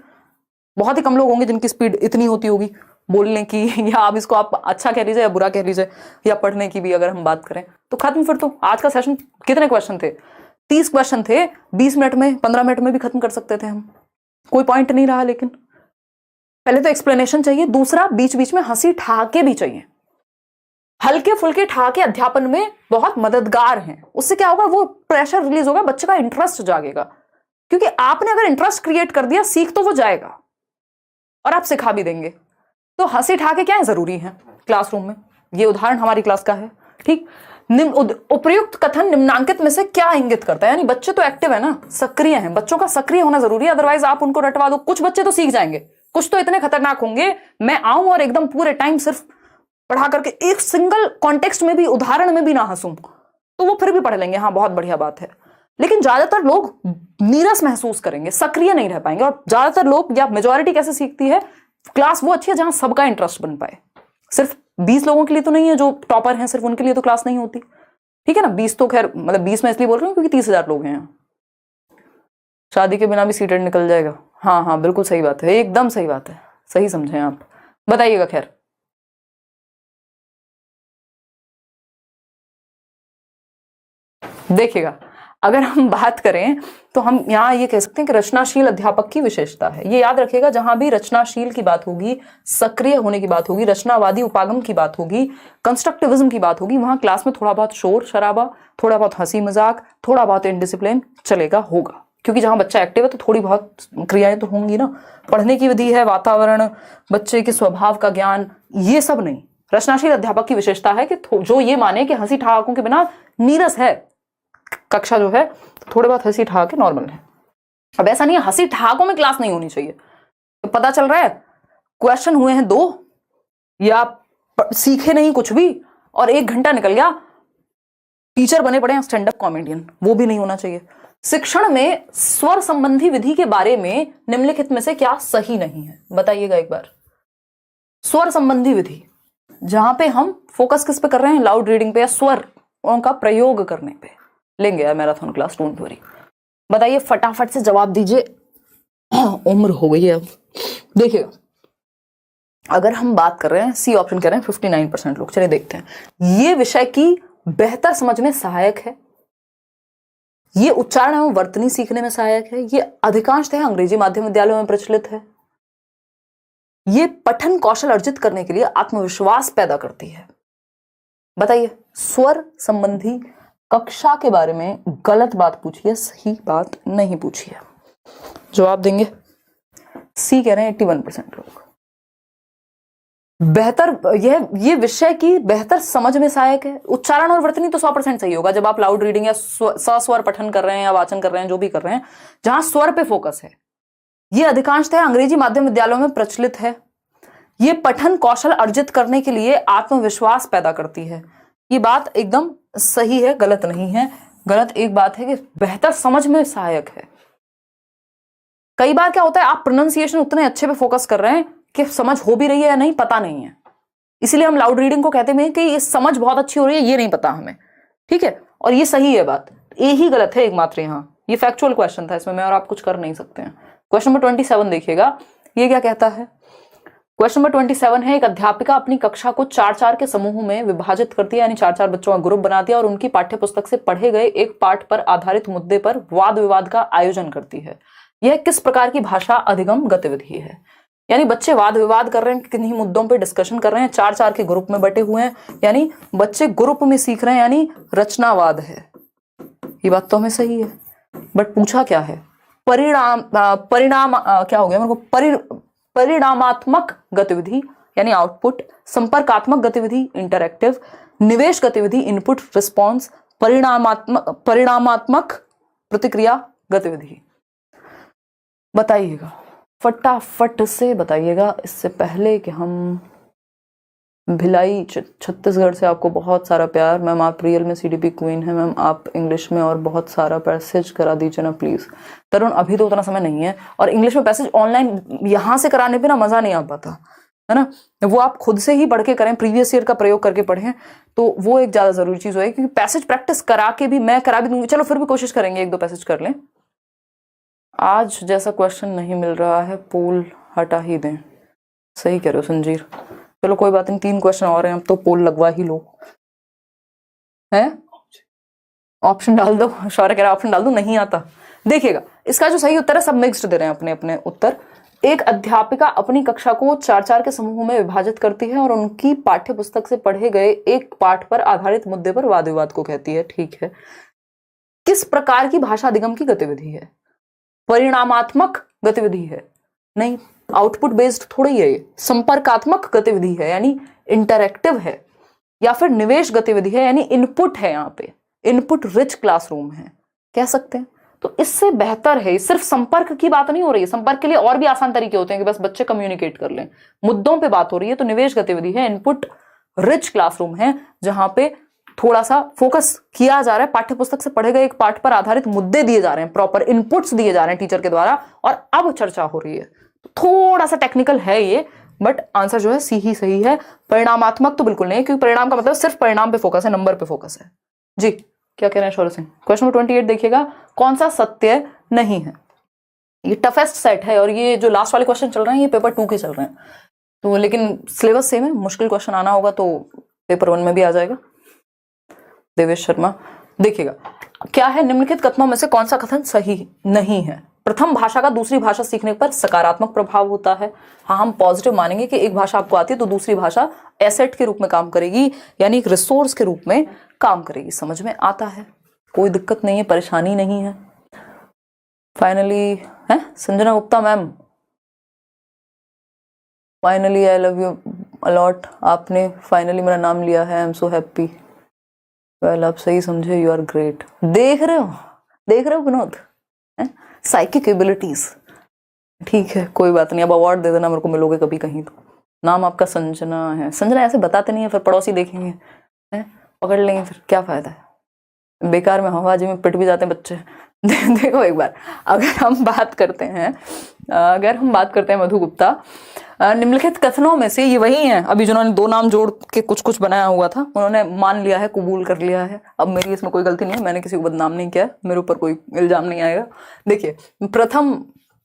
Speaker 1: बहुत ही कम लोग होंगे जिनकी स्पीड इतनी होती होगी बोलने की, या आप इसको आप अच्छा कह लीजिए या बुरा कह लीजिए, या पढ़ने की भी अगर हम बात करें तो खत्म। फिर तो आज का सेशन, कितने क्वेश्चन थे? 30 क्वेश्चन थे, 20 मिनट में 15 मिनट में भी खत्म कर सकते थे हम, कोई पॉइंट नहीं रहा। लेकिन पहले तो एक्सप्लेनेशन चाहिए, दूसरा बीच बीच में हंसी ठहाके भी चाहिए। हल्के फुल्के ठहाके अध्यापन में बहुत मददगार हैं। उससे क्या होगा, वो प्रेशर रिलीज होगा, बच्चे का इंटरेस्ट जागेगा। क्योंकि आपने अगर इंटरेस्ट क्रिएट कर दिया, सीख तो वो जाएगा और आप सिखा भी देंगे। तो हंसी ठहाके क्या है, जरूरी है क्लासरूम में। ये उदाहरण हमारी क्लास का है, ठीक। उपयुक्त कथन निम्नांकित में से क्या इंगित करता है? यानी बच्चे तो एक्टिव है ना, सक्रिय हैं, बच्चों का सक्रिय होना जरूरी है, अदरवाइज आप उनको रटवा दो। कुछ बच्चे तो सीख जाएंगे, कुछ तो इतने खतरनाक होंगे, मैं आऊं और एकदम पूरे टाइम सिर्फ पढ़ा करके एक सिंगल कॉन्टेक्स्ट में भी, उदाहरण में भी ना हंसूं, तो वो फिर भी पढ़ लेंगे, हाँ बहुत बढ़िया बात है। लेकिन ज्यादातर लोग नीरस महसूस करेंगे, सक्रिय नहीं रह पाएंगे। और ज्यादातर लोग, या मेजोरिटी कैसे सीखती है, क्लास वो अच्छी है जहां सबका इंटरेस्ट बन पाए। सिर्फ 20 लोगों के लिए तो नहीं है जो टॉपर हैं, सिर्फ उनके लिए तो क्लास नहीं होती, ठीक है ना। 20 तो खैर, मतलब 20 में इसलिए बोल रही हूँ क्योंकि 30,000 लोग हैं। शादी के बिना भी सीटेड निकल जाएगा, हाँ हाँ बिल्कुल सही बात है, एकदम सही बात है, सही समझे आप, बताइएगा। खैर देखिएगा, अगर हम बात करें तो हम यहाँ ये कह सकते हैं कि रचनाशील अध्यापक की विशेषता है। ये याद रखिएगा, जहां भी रचनाशील की बात होगी, सक्रिय होने की बात होगी, रचनावादी उपागम की बात होगी, कंस्ट्रक्टिविज्म की बात होगी, वहां क्लास में थोड़ा बहुत शोर शराबा, थोड़ा बहुत हंसी मजाक, थोड़ा बहुत इनडिसिप्लिन चलेगा, होगा। क्योंकि जहां बच्चा एक्टिव है तो थोड़ी बहुत क्रियाएं तो होंगी ना। पढ़ने की विधि है, वातावरण, बच्चे के स्वभाव का ज्ञान, ये सब नहीं। रचनाशील अध्यापक की विशेषता है कि जो ये माने कि हंसी ठहाकों के बिना नीरस है कक्षा, जो है थोड़े बहुत हंसी ठहाके नॉर्मल है। अब ऐसा नहीं है हंसी ठहाकों में क्लास नहीं होनी चाहिए। तो पता चल रहा है क्वेश्चन हुए हैं 2, या सीखे नहीं कुछ भी और 1 घंटा निकल गया, टीचर बने पड़े हैं स्टैंड अप कॉमेडियन, वो भी नहीं होना चाहिए। शिक्षण में स्वर संबंधी विधि के बारे में निम्नलिखित में से क्या सही नहीं है? बताइएगा एक बार। स्वर संबंधी विधि, जहां पे हम फोकस किस पे कर रहे हैं, लाउड रीडिंग पे या स्वरों का प्रयोग करने पे। लेंगे यार मैराथन क्लास, डोंट वरी। बताइए फटाफट से जवाब दीजिए, उम्र हो गई है अब। देखिएगा, अगर हम बात कर रहे हैं, सी ऑप्शन कह रहे हैं 59% लोग। चलिए देखते हैं। ये विषय की बेहतर समझ में सहायक है, ये उच्चारण एवं वर्तनी सीखने में सहायक है, ये अधिकांशतः अंग्रेजी माध्यम विद्यालयों में प्रचलित है, ये पठन कौशल अर्जित करने के लिए आत्मविश्वास पैदा करती है। बताइए, स्वर संबंधी कक्षा के बारे में गलत बात पूछिए, सही बात नहीं पूछिए। जवाब देंगे सी कह रहे हैं 81% लोग। बेहतर, ये विषय की बेहतर समझ में सहायक है। उच्चारण और वर्तनी तो 100% सही होगा जब आप लाउड रीडिंग या सस्वर पठन कर रहे हैं या वाचन कर रहे हैं, जो भी कर रहे हैं, जहां स्वर पे फोकस है। ये अधिकांशतः अंग्रेजी माध्यम विद्यालयों में प्रचलित है, ये पठन कौशल अर्जित करने के लिए आत्मविश्वास पैदा करती है। ये बात एकदम सही है, गलत नहीं है। गलत एक बात है कि बेहतर समझ में सहायक है। कई बार क्या होता है, आप प्रोनाउंसिएशन उतने अच्छे पे फोकस कर रहे हैं कि समझ हो भी रही है या नहीं पता नहीं है, इसीलिए हम लाउड रीडिंग को कहते हैं कि ये समझ बहुत अच्छी हो रही है, ये नहीं पता हमें, ठीक है, और ये सही है बात। ये ही गलत है एकमात्र यहाँ। ये फैक्चुअल क्वेश्चन था, इसमें मैं और आप कुछ कर नहीं सकते हैं। क्वेश्चन नंबर 27 देखिएगा, ये क्या कहता है। क्वेश्चन नंबर 27 है, एक अध्यापिका अपनी कक्षा को 4-4 के समूह में विभाजित करती है, यानी 4-4 बच्चों का ग्रुप बना दिया और उनकी पाठ्य पुस्तक से पढ़े गए एक पाठ पर आधारित मुद्दे पर वाद विवाद का आयोजन करती है। यह किस प्रकार की भाषा अधिगम गतिविधि है। यानी बच्चे वाद विवाद कर रहे हैं, किन्हीं मुद्दों पे डिस्कशन कर रहे हैं, 4-4 के ग्रुप में बटे हुए हैं, यानी बच्चे ग्रुप में सीख रहे हैं, यानी रचनावाद है। ये बात तो हमें सही है, बट पूछा क्या है, परिणाम क्या हो गया मेरे को, परिणामात्मक गतिविधि यानी आउटपुट, संपर्कात्मक गतिविधि इंटरैक्टिव, निवेश गतिविधि इनपुट रिस्पॉन्स, परिणामात्मक प्रतिक्रिया गतिविधि। बताइएगा, फटाफट से बताइएगा, इससे पहले कि हम भिलाई छत्तीसगढ़ से आपको बहुत सारा प्यार। मैम आप रियल में सीडीपी क्वीन है मैम, आप इंग्लिश में और बहुत सारा पैसेज करा दीजिए ना प्लीज। तरुण अभी तो उतना समय नहीं है, और इंग्लिश में पैसेज ऑनलाइन यहाँ से कराने पे ना मजा नहीं आ पाता है ना, वो आप खुद से ही पढ़ के करें, प्रीवियस ईयर का प्रयोग करके पढ़ें, तो वो एक ज्यादा जरूरी चीज है, क्योंकि पैसेज प्रैक्टिस करा के भी मैं करा भी दूंगी, चलो फिर भी कोशिश करेंगे 1-2 पैसेज कर लें। आज जैसा क्वेश्चन नहीं मिल रहा है, पोल हटा ही दें। सही कह रहे हो संजीर, चलो कोई बात नहीं, 3 क्वेश्चन और हैं, अब तो पोल लगवा ही लो। है ऑप्शन डाल दो, शौर्य कह रहा है ऑप्शन डाल दो, नहीं आता। देखिएगा, इसका जो सही उत्तर है, सब मिक्स्ड दे रहे हैं अपने अपने उत्तर। एक अध्यापिका अपनी कक्षा को 4-4 के समूह में विभाजित करती है और उनकी पाठ्य पुस्तक से पढ़े गए एक पाठ पर आधारित मुद्दे पर वाद विवाद को कहती है, ठीक है। किस प्रकार की भाषा अधिगम की गतिविधि है। परिणामात्मक गतिविधि है, नहीं, आउटपुट बेस्ड थोड़ी है ये। संपर्कात्मक गतिविधि है, यानी इंटरैक्टिव है, या फिर निवेश गतिविधि है, यानी इनपुट है, यहाँ पे इनपुट रिच क्लासरूम है, कह सकते हैं। तो इससे बेहतर है, सिर्फ संपर्क की बात नहीं हो रही है, संपर्क के लिए और भी आसान तरीके होते हैं कि बस बच्चे कम्युनिकेट कर लें, मुद्दों पे बात हो रही है। तो निवेश गतिविधि है, इनपुट रिच क्लासरूम है, जहां पे थोड़ा सा फोकस किया जा रहा है, पाठ्य पुस्तक से पढ़े गए एक पाठ पर आधारित मुद्दे दिए जा रहे हैं, प्रॉपर इनपुट्स दिए जा रहे हैं टीचर के द्वारा, और अब चर्चा हो रही है। थोड़ा सा टेक्निकल है ये, बट आंसर जो है सी ही सही है। परिणामात्मक तो बिल्कुल नहीं है, क्योंकि परिणाम का मतलब सिर्फ परिणाम पे फोकस है, नंबर पे फोकस है। जी क्या कह रहे हैं शौर्य सिंह। क्वेश्चन नंबर 28 देखिएगा, कौन सा सत्य नहीं है। ये टफेस्ट सेट है, और ये जो लास्ट वाले क्वेश्चन चल रहे हैं ये पेपर 2 के चल रहे हैं, तो लेकिन सिलेबस सेम है, मुश्किल क्वेश्चन आना होगा तो पेपर 1 में भी आ जाएगा। देवेश शर्मा देखिएगा, क्या है, निम्नलिखित कथनों में से कौन सा कथन सही नहीं है। प्रथम भाषा का दूसरी भाषा सीखने पर सकारात्मक प्रभाव होता है। हाँ, हम पॉजिटिव मानेंगे कि एक भाषा आपको आती है तो दूसरी भाषा एसेट के रूप में काम करेगी, यानी एक रिसोर्स के रूप में काम करेगी। समझ में आता है, कोई दिक्कत नहीं है, परेशानी नहीं है। फाइनली है Sanjana Gupta ma'am, finally I love you a lot, आपने फाइनली मेरा नाम लिया है, I am so happy. Well आप सही समझे, यू आर ग्रेट। देख रहे हो विनोद, साइकिक एबिलिटीज, ठीक है कोई बात नहीं, अब अवार्ड दे देना मेरे को, मिलोगे कभी कहीं तो। नाम आपका संजना है, संजना ऐसे बताते नहीं है, फिर पड़ोसी देखेंगे पकड़ लेंगे, फिर क्या फायदा है, बेकार में हवाबाजी में पिट भी जाते हैं बच्चे। देखो एक बार, अगर हम बात करते हैं मधु गुप्ता, निम्नलिखित कथनों में से ये वही हैं अभी जिन्होंने 2 नाम जोड़ के कुछ बनाया हुआ था, उन्होंने मान लिया है, कबूल कर लिया है। अब मेरी इसमें कोई गलती नहीं है, मैंने किसी को बदनाम नहीं किया, मेरे ऊपर कोई इल्जाम नहीं आएगा। देखिए, प्रथम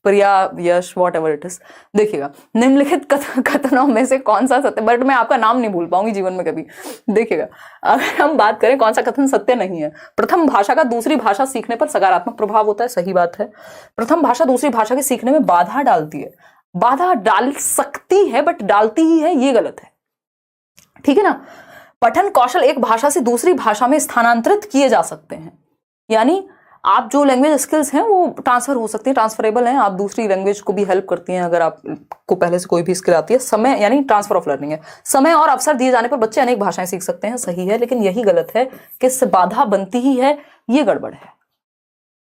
Speaker 1: प्रिया, यश, वॉट एवर इट इज। देखिएगा, निम्नलिखित कथनों में से कौन सा सत्य, बट मैं आपका नाम नहीं भूल पाऊंगी जीवन में कभी। देखिएगा, अगर हम बात करें कौन सा कथन सत्य नहीं है। प्रथम भाषा का दूसरी भाषा सीखने पर सकारात्मक प्रभाव होता है, सही बात है। प्रथम भाषा दूसरी भाषा के सीखने में बाधा डालती है, बाधा डाल सकती है बट डालती ही है, ये गलत है, ठीक है ना। पठन कौशल एक भाषा से दूसरी भाषा में स्थानांतरित किए जा सकते हैं, यानी आप जो लैंग्वेज स्किल्स हैं वो ट्रांसफर हो सकती है, ट्रांसफरेबल हैं, आप दूसरी लैंग्वेज को भी हेल्प करती हैं अगर आपको पहले से कोई भी स्किल आती है। समय यानी ट्रांसफर ऑफ लर्निंग है। समय और अवसर दिए जाने पर बच्चे अनेक भाषाएं सीख सकते हैं, सही है, लेकिन यही गलत है कि इससे बाधा बनती ही है, ये गड़बड़ है,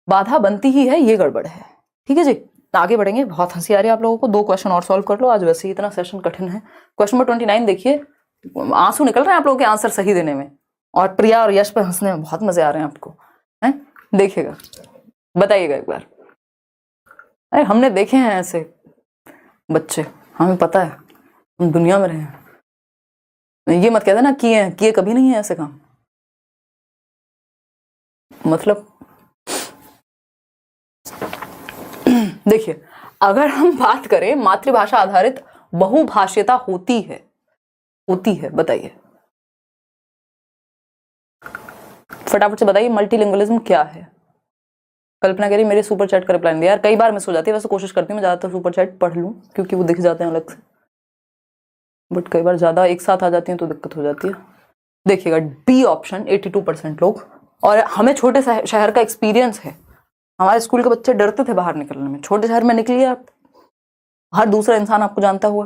Speaker 1: बाधा बनती ही है, ये गड़बड़ है, ठीक है जी। आगे बढ़ेंगे, बहुत हंसी आ रही है आप लोगों को, 2 क्वेश्चन और सॉल्व कर लो, आज वैसे ही इतना सेशन कठिन है। क्वेश्चन नंबर 29 देखिए, आंसू निकल रहे हैं आप लोगों के आंसर सही देने में, और प्रिया और यश पे हंसने में बहुत मजे आ रहे हैं आपको, हैं? देखिएगा, बताइएगा एक बार। अरे हमने देखे हैं ऐसे बच्चे, हमें पता है, हम दुनिया में रहे हैं। ये मत कहते ना किए कभी नहीं है ऐसे काम, मतलब देखिए, अगर हम बात करें मातृभाषा आधारित बहुभाषीयता होती है, बताइए फटाफट से बताइए, मल्टीलिंगुअलिज्म क्या है। कल्पना कह रही मेरे सुपर चैट का रिप्लाई नहीं दिया यार, कई बार मिस हो जाती है, वैसे कोशिश करती हूँ मैं ज्यादातर सुपर चैट पढ़ लूँ क्योंकि वो दिख जाते हैं अलग से, बट कई बार ज्यादा एक साथ आ जाती हैं तो दिक्कत हो जाती है। देखिएगा, बी ऑप्शन 82% लोग, और हमें छोटे शहर का एक्सपीरियंस है, हमारे स्कूल के बच्चे डरते थे बाहर निकलने में, छोटे शहर में निकलिए आप, हर दूसरा इंसान आपको जानता हुआ।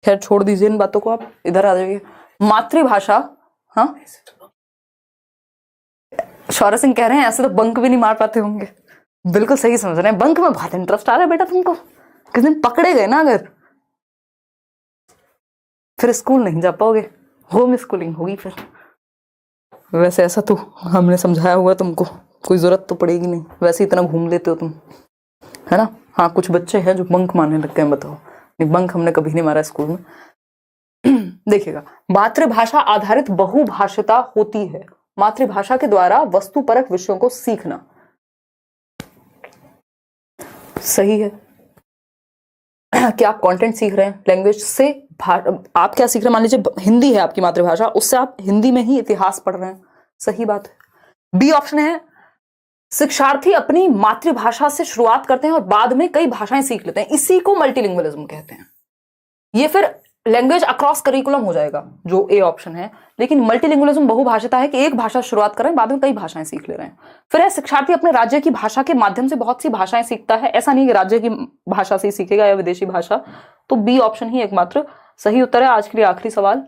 Speaker 1: खैर छोड़ दीजिए इन बातों को, आप इधर आ जाइए। मातृभाषा, हाँ शौर्य सिंह कह रहे हैं ऐसे तो बंक भी नहीं मार पाते होंगे, बिल्कुल सही समझ रहे हैं, बंक में बहुत इंटरेस्ट आ रहा है बेटा तुमको, किस दिन पकड़े गए ना अगर, फिर स्कूल नहीं जा पाओगे, होम स्कूलिंग होगी फिर। वैसे ऐसा तो हमने समझाया हुआ तुमको, कोई जरूरत तो पड़ेगी नहीं, वैसे इतना घूम लेते हो तुम, है ना। हाँ कुछ बच्चे हैं जो बंक मारने लग गए, बताओ, नहीं बंक हमने कभी नहीं मारा स्कूल में। देखिएगा, मातृभाषा आधारित बहुभाषिता होती है, मातृभाषा के द्वारा वस्तुपरक विषयों को सीखना, सही है। क्या आप कंटेंट सीख रहे हैं लैंग्वेज से, आप क्या सीख रहे हैं, मान लीजिए हिंदी है आपकी मातृभाषा, उससे आप हिंदी में ही इतिहास पढ़ रहे हैं, सही बात है। बी ऑप्शन है, शिक्षार्थी अपनी मातृभाषा से शुरुआत करते हैं और बाद में कई भाषाएं सीख लेते हैं, इसी को मल्टीलिंगुअलिज्म कहते हैं। ये फिर लैंग्वेज अक्रॉस करिकुलम हो जाएगा जो ए ऑप्शन है, लेकिन मल्टीलिंगुअलिज्म बहुभाषिता है कि एक भाषा शुरुआत कर रहे हैं बाद में कई भाषाएं सीख ले रहे हैं। फिर है, शिक्षार्थी अपने राज्य की भाषा के माध्यम से बहुत सी भाषाएं सीखता है, ऐसा नहीं कि राज्य की भाषा से ही सीखेगा या विदेशी भाषा, तो बी ऑप्शन ही एकमात्र सही उत्तर है। आज के लिए आखिरी सवाल,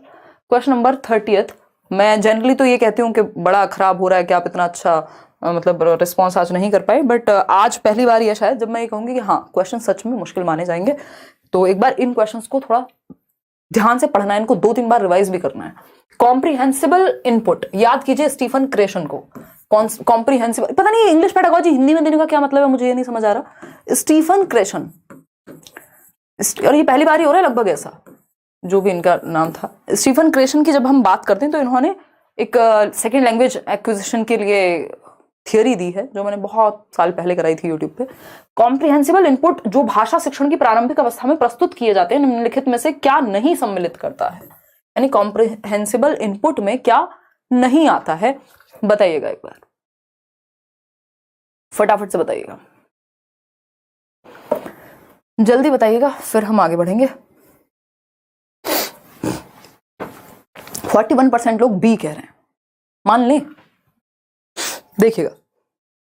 Speaker 1: क्वेश्चन नंबर 30। मैं जनरली तो ये कहती हूँ कि बड़ा खराब हो रहा है कि आप इतना अच्छा मतलब रिस्पॉन्स आज नहीं कर पाए, बट आज पहली बार यह शायद जब मैं ये कहूंगी कि हाँ क्वेश्चन सच में मुश्किल माने जाएंगे, तो एक बार इन क्वेश्चंस को थोड़ा ध्यान से पढ़ना है, इनको 2-3 बार रिवाइज भी करना है। कॉम्प्रिहेंसिबल इनपुट, याद कीजिए स्टीफन क्रेशन को, कॉम्प्रिहेंसिबल, पता नहीं इंग्लिश पेडागोजी हिंदी में देने का क्या मतलब है, मुझे ये नहीं समझ आ रहा। स्टीफन क्रेशन, और ये पहली बार ही हो रहा है लगभग ऐसा, जो भी इनका नाम था। स्टीफन क्रेशन की जब हम बात करते हैं तो इन्होंने एक सेकेंड लैंग्वेज एक्विजिशन के लिए थियरी दी है, जो मैंने बहुत साल पहले कराई थी यूट्यूब पे। कॉम्प्रिहेंसिबल इनपुट जो भाषा शिक्षण की प्रारंभिक अवस्था में प्रस्तुत किए जाते हैं, निम्नलिखित में से क्या नहीं सम्मिलित करता है, यानी कॉम्प्रिहेंसिबल इनपुट में क्या नहीं आता है, बताइएगा एक बार, फटाफट से बताइएगा, जल्दी बताइएगा, फिर हम आगे बढ़ेंगे। 41% लोग बी कह रहे हैं, मान लें। देखिएगा,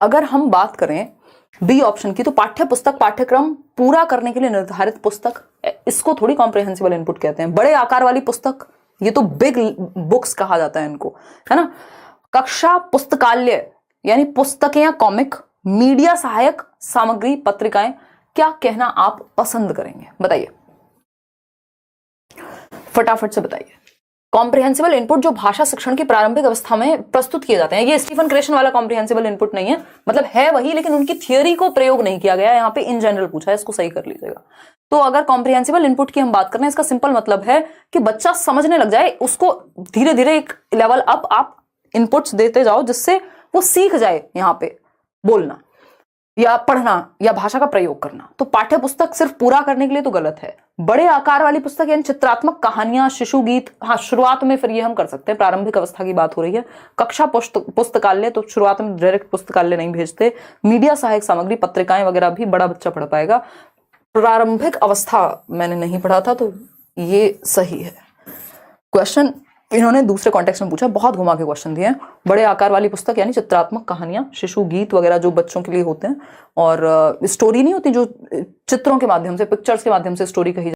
Speaker 1: अगर हम बात करें बी ऑप्शन की, तो पाठ्य पुस्तक पाठ्यक्रम पूरा करने के लिए निर्धारित पुस्तक, इसको थोड़ी कॉम्प्रिहेंसिबल इनपुट कहते हैं। बड़े आकार वाली पुस्तक, ये तो बिग बुक्स कहा जाता है इनको, है ना। कक्षा पुस्तकालय यानी पुस्तकें या कॉमिक, मीडिया सहायक सामग्री पत्रिकाएं, क्या कहना आप पसंद करेंगे, बताइए फटाफट से बताइए। कॉम्प्रिहेंसिबल इनपुट जो भाषा शिक्षण की प्रारंभिक अवस्था में प्रस्तुत किए जाते हैं, ये स्टीफन क्रेशन वाला कॉम्प्रिहेंसिबल इनपुट नहीं है, मतलब है वही लेकिन उनकी थियरी को प्रयोग नहीं किया गया, यहाँ पे इन जनरल पूछा है, इसको सही कर लीजिएगा। तो अगर कॉम्प्रिहेंसिबल इनपुट की हम बात कर रहे हैं, इसका सिंपल मतलब है कि बच्चा समझने लग जाए, उसको धीरे धीरे एक लेवल अप आप इनपुट्स देते जाओ जिससे वो सीख जाए यहाँ पे बोलना। या पढ़ना या भाषा का प्रयोग करना। तो पाठ्य पुस्तक सिर्फ पूरा करने के लिए तो गलत है। बड़े आकार वाली पुस्तक यानी चित्रात्मक कहानियां, शिशु गीत, हाँ शुरुआत में फिर ये हम कर सकते हैं, प्रारंभिक अवस्था की बात हो रही है। कक्षा पुस्तकालय तो शुरुआत में डायरेक्ट पुस्तकालय नहीं भेजते। मीडिया सहायक सामग्री, पत्रिकाएं वगैरह भी बड़ा बच्चा पढ़ पाएगा। प्रारंभिक अवस्था मैंने नहीं पढ़ा था तो ये सही है। क्वेश्चन इन्होंने दूसरे कॉन्टेक्स्ट में पूछा, बहुत घुमा के क्वेश्चन दिए हैं। बड़े आकार वाली पुस्तक यानी चित्रात्मक कहानियां, शिशु गीत वगैरह जो बच्चों के लिए होते हैं, और स्टोरी नहीं होती जो चित्रों के माध्यम से, पिक्चर्स के माध्यम से स्टोरी कही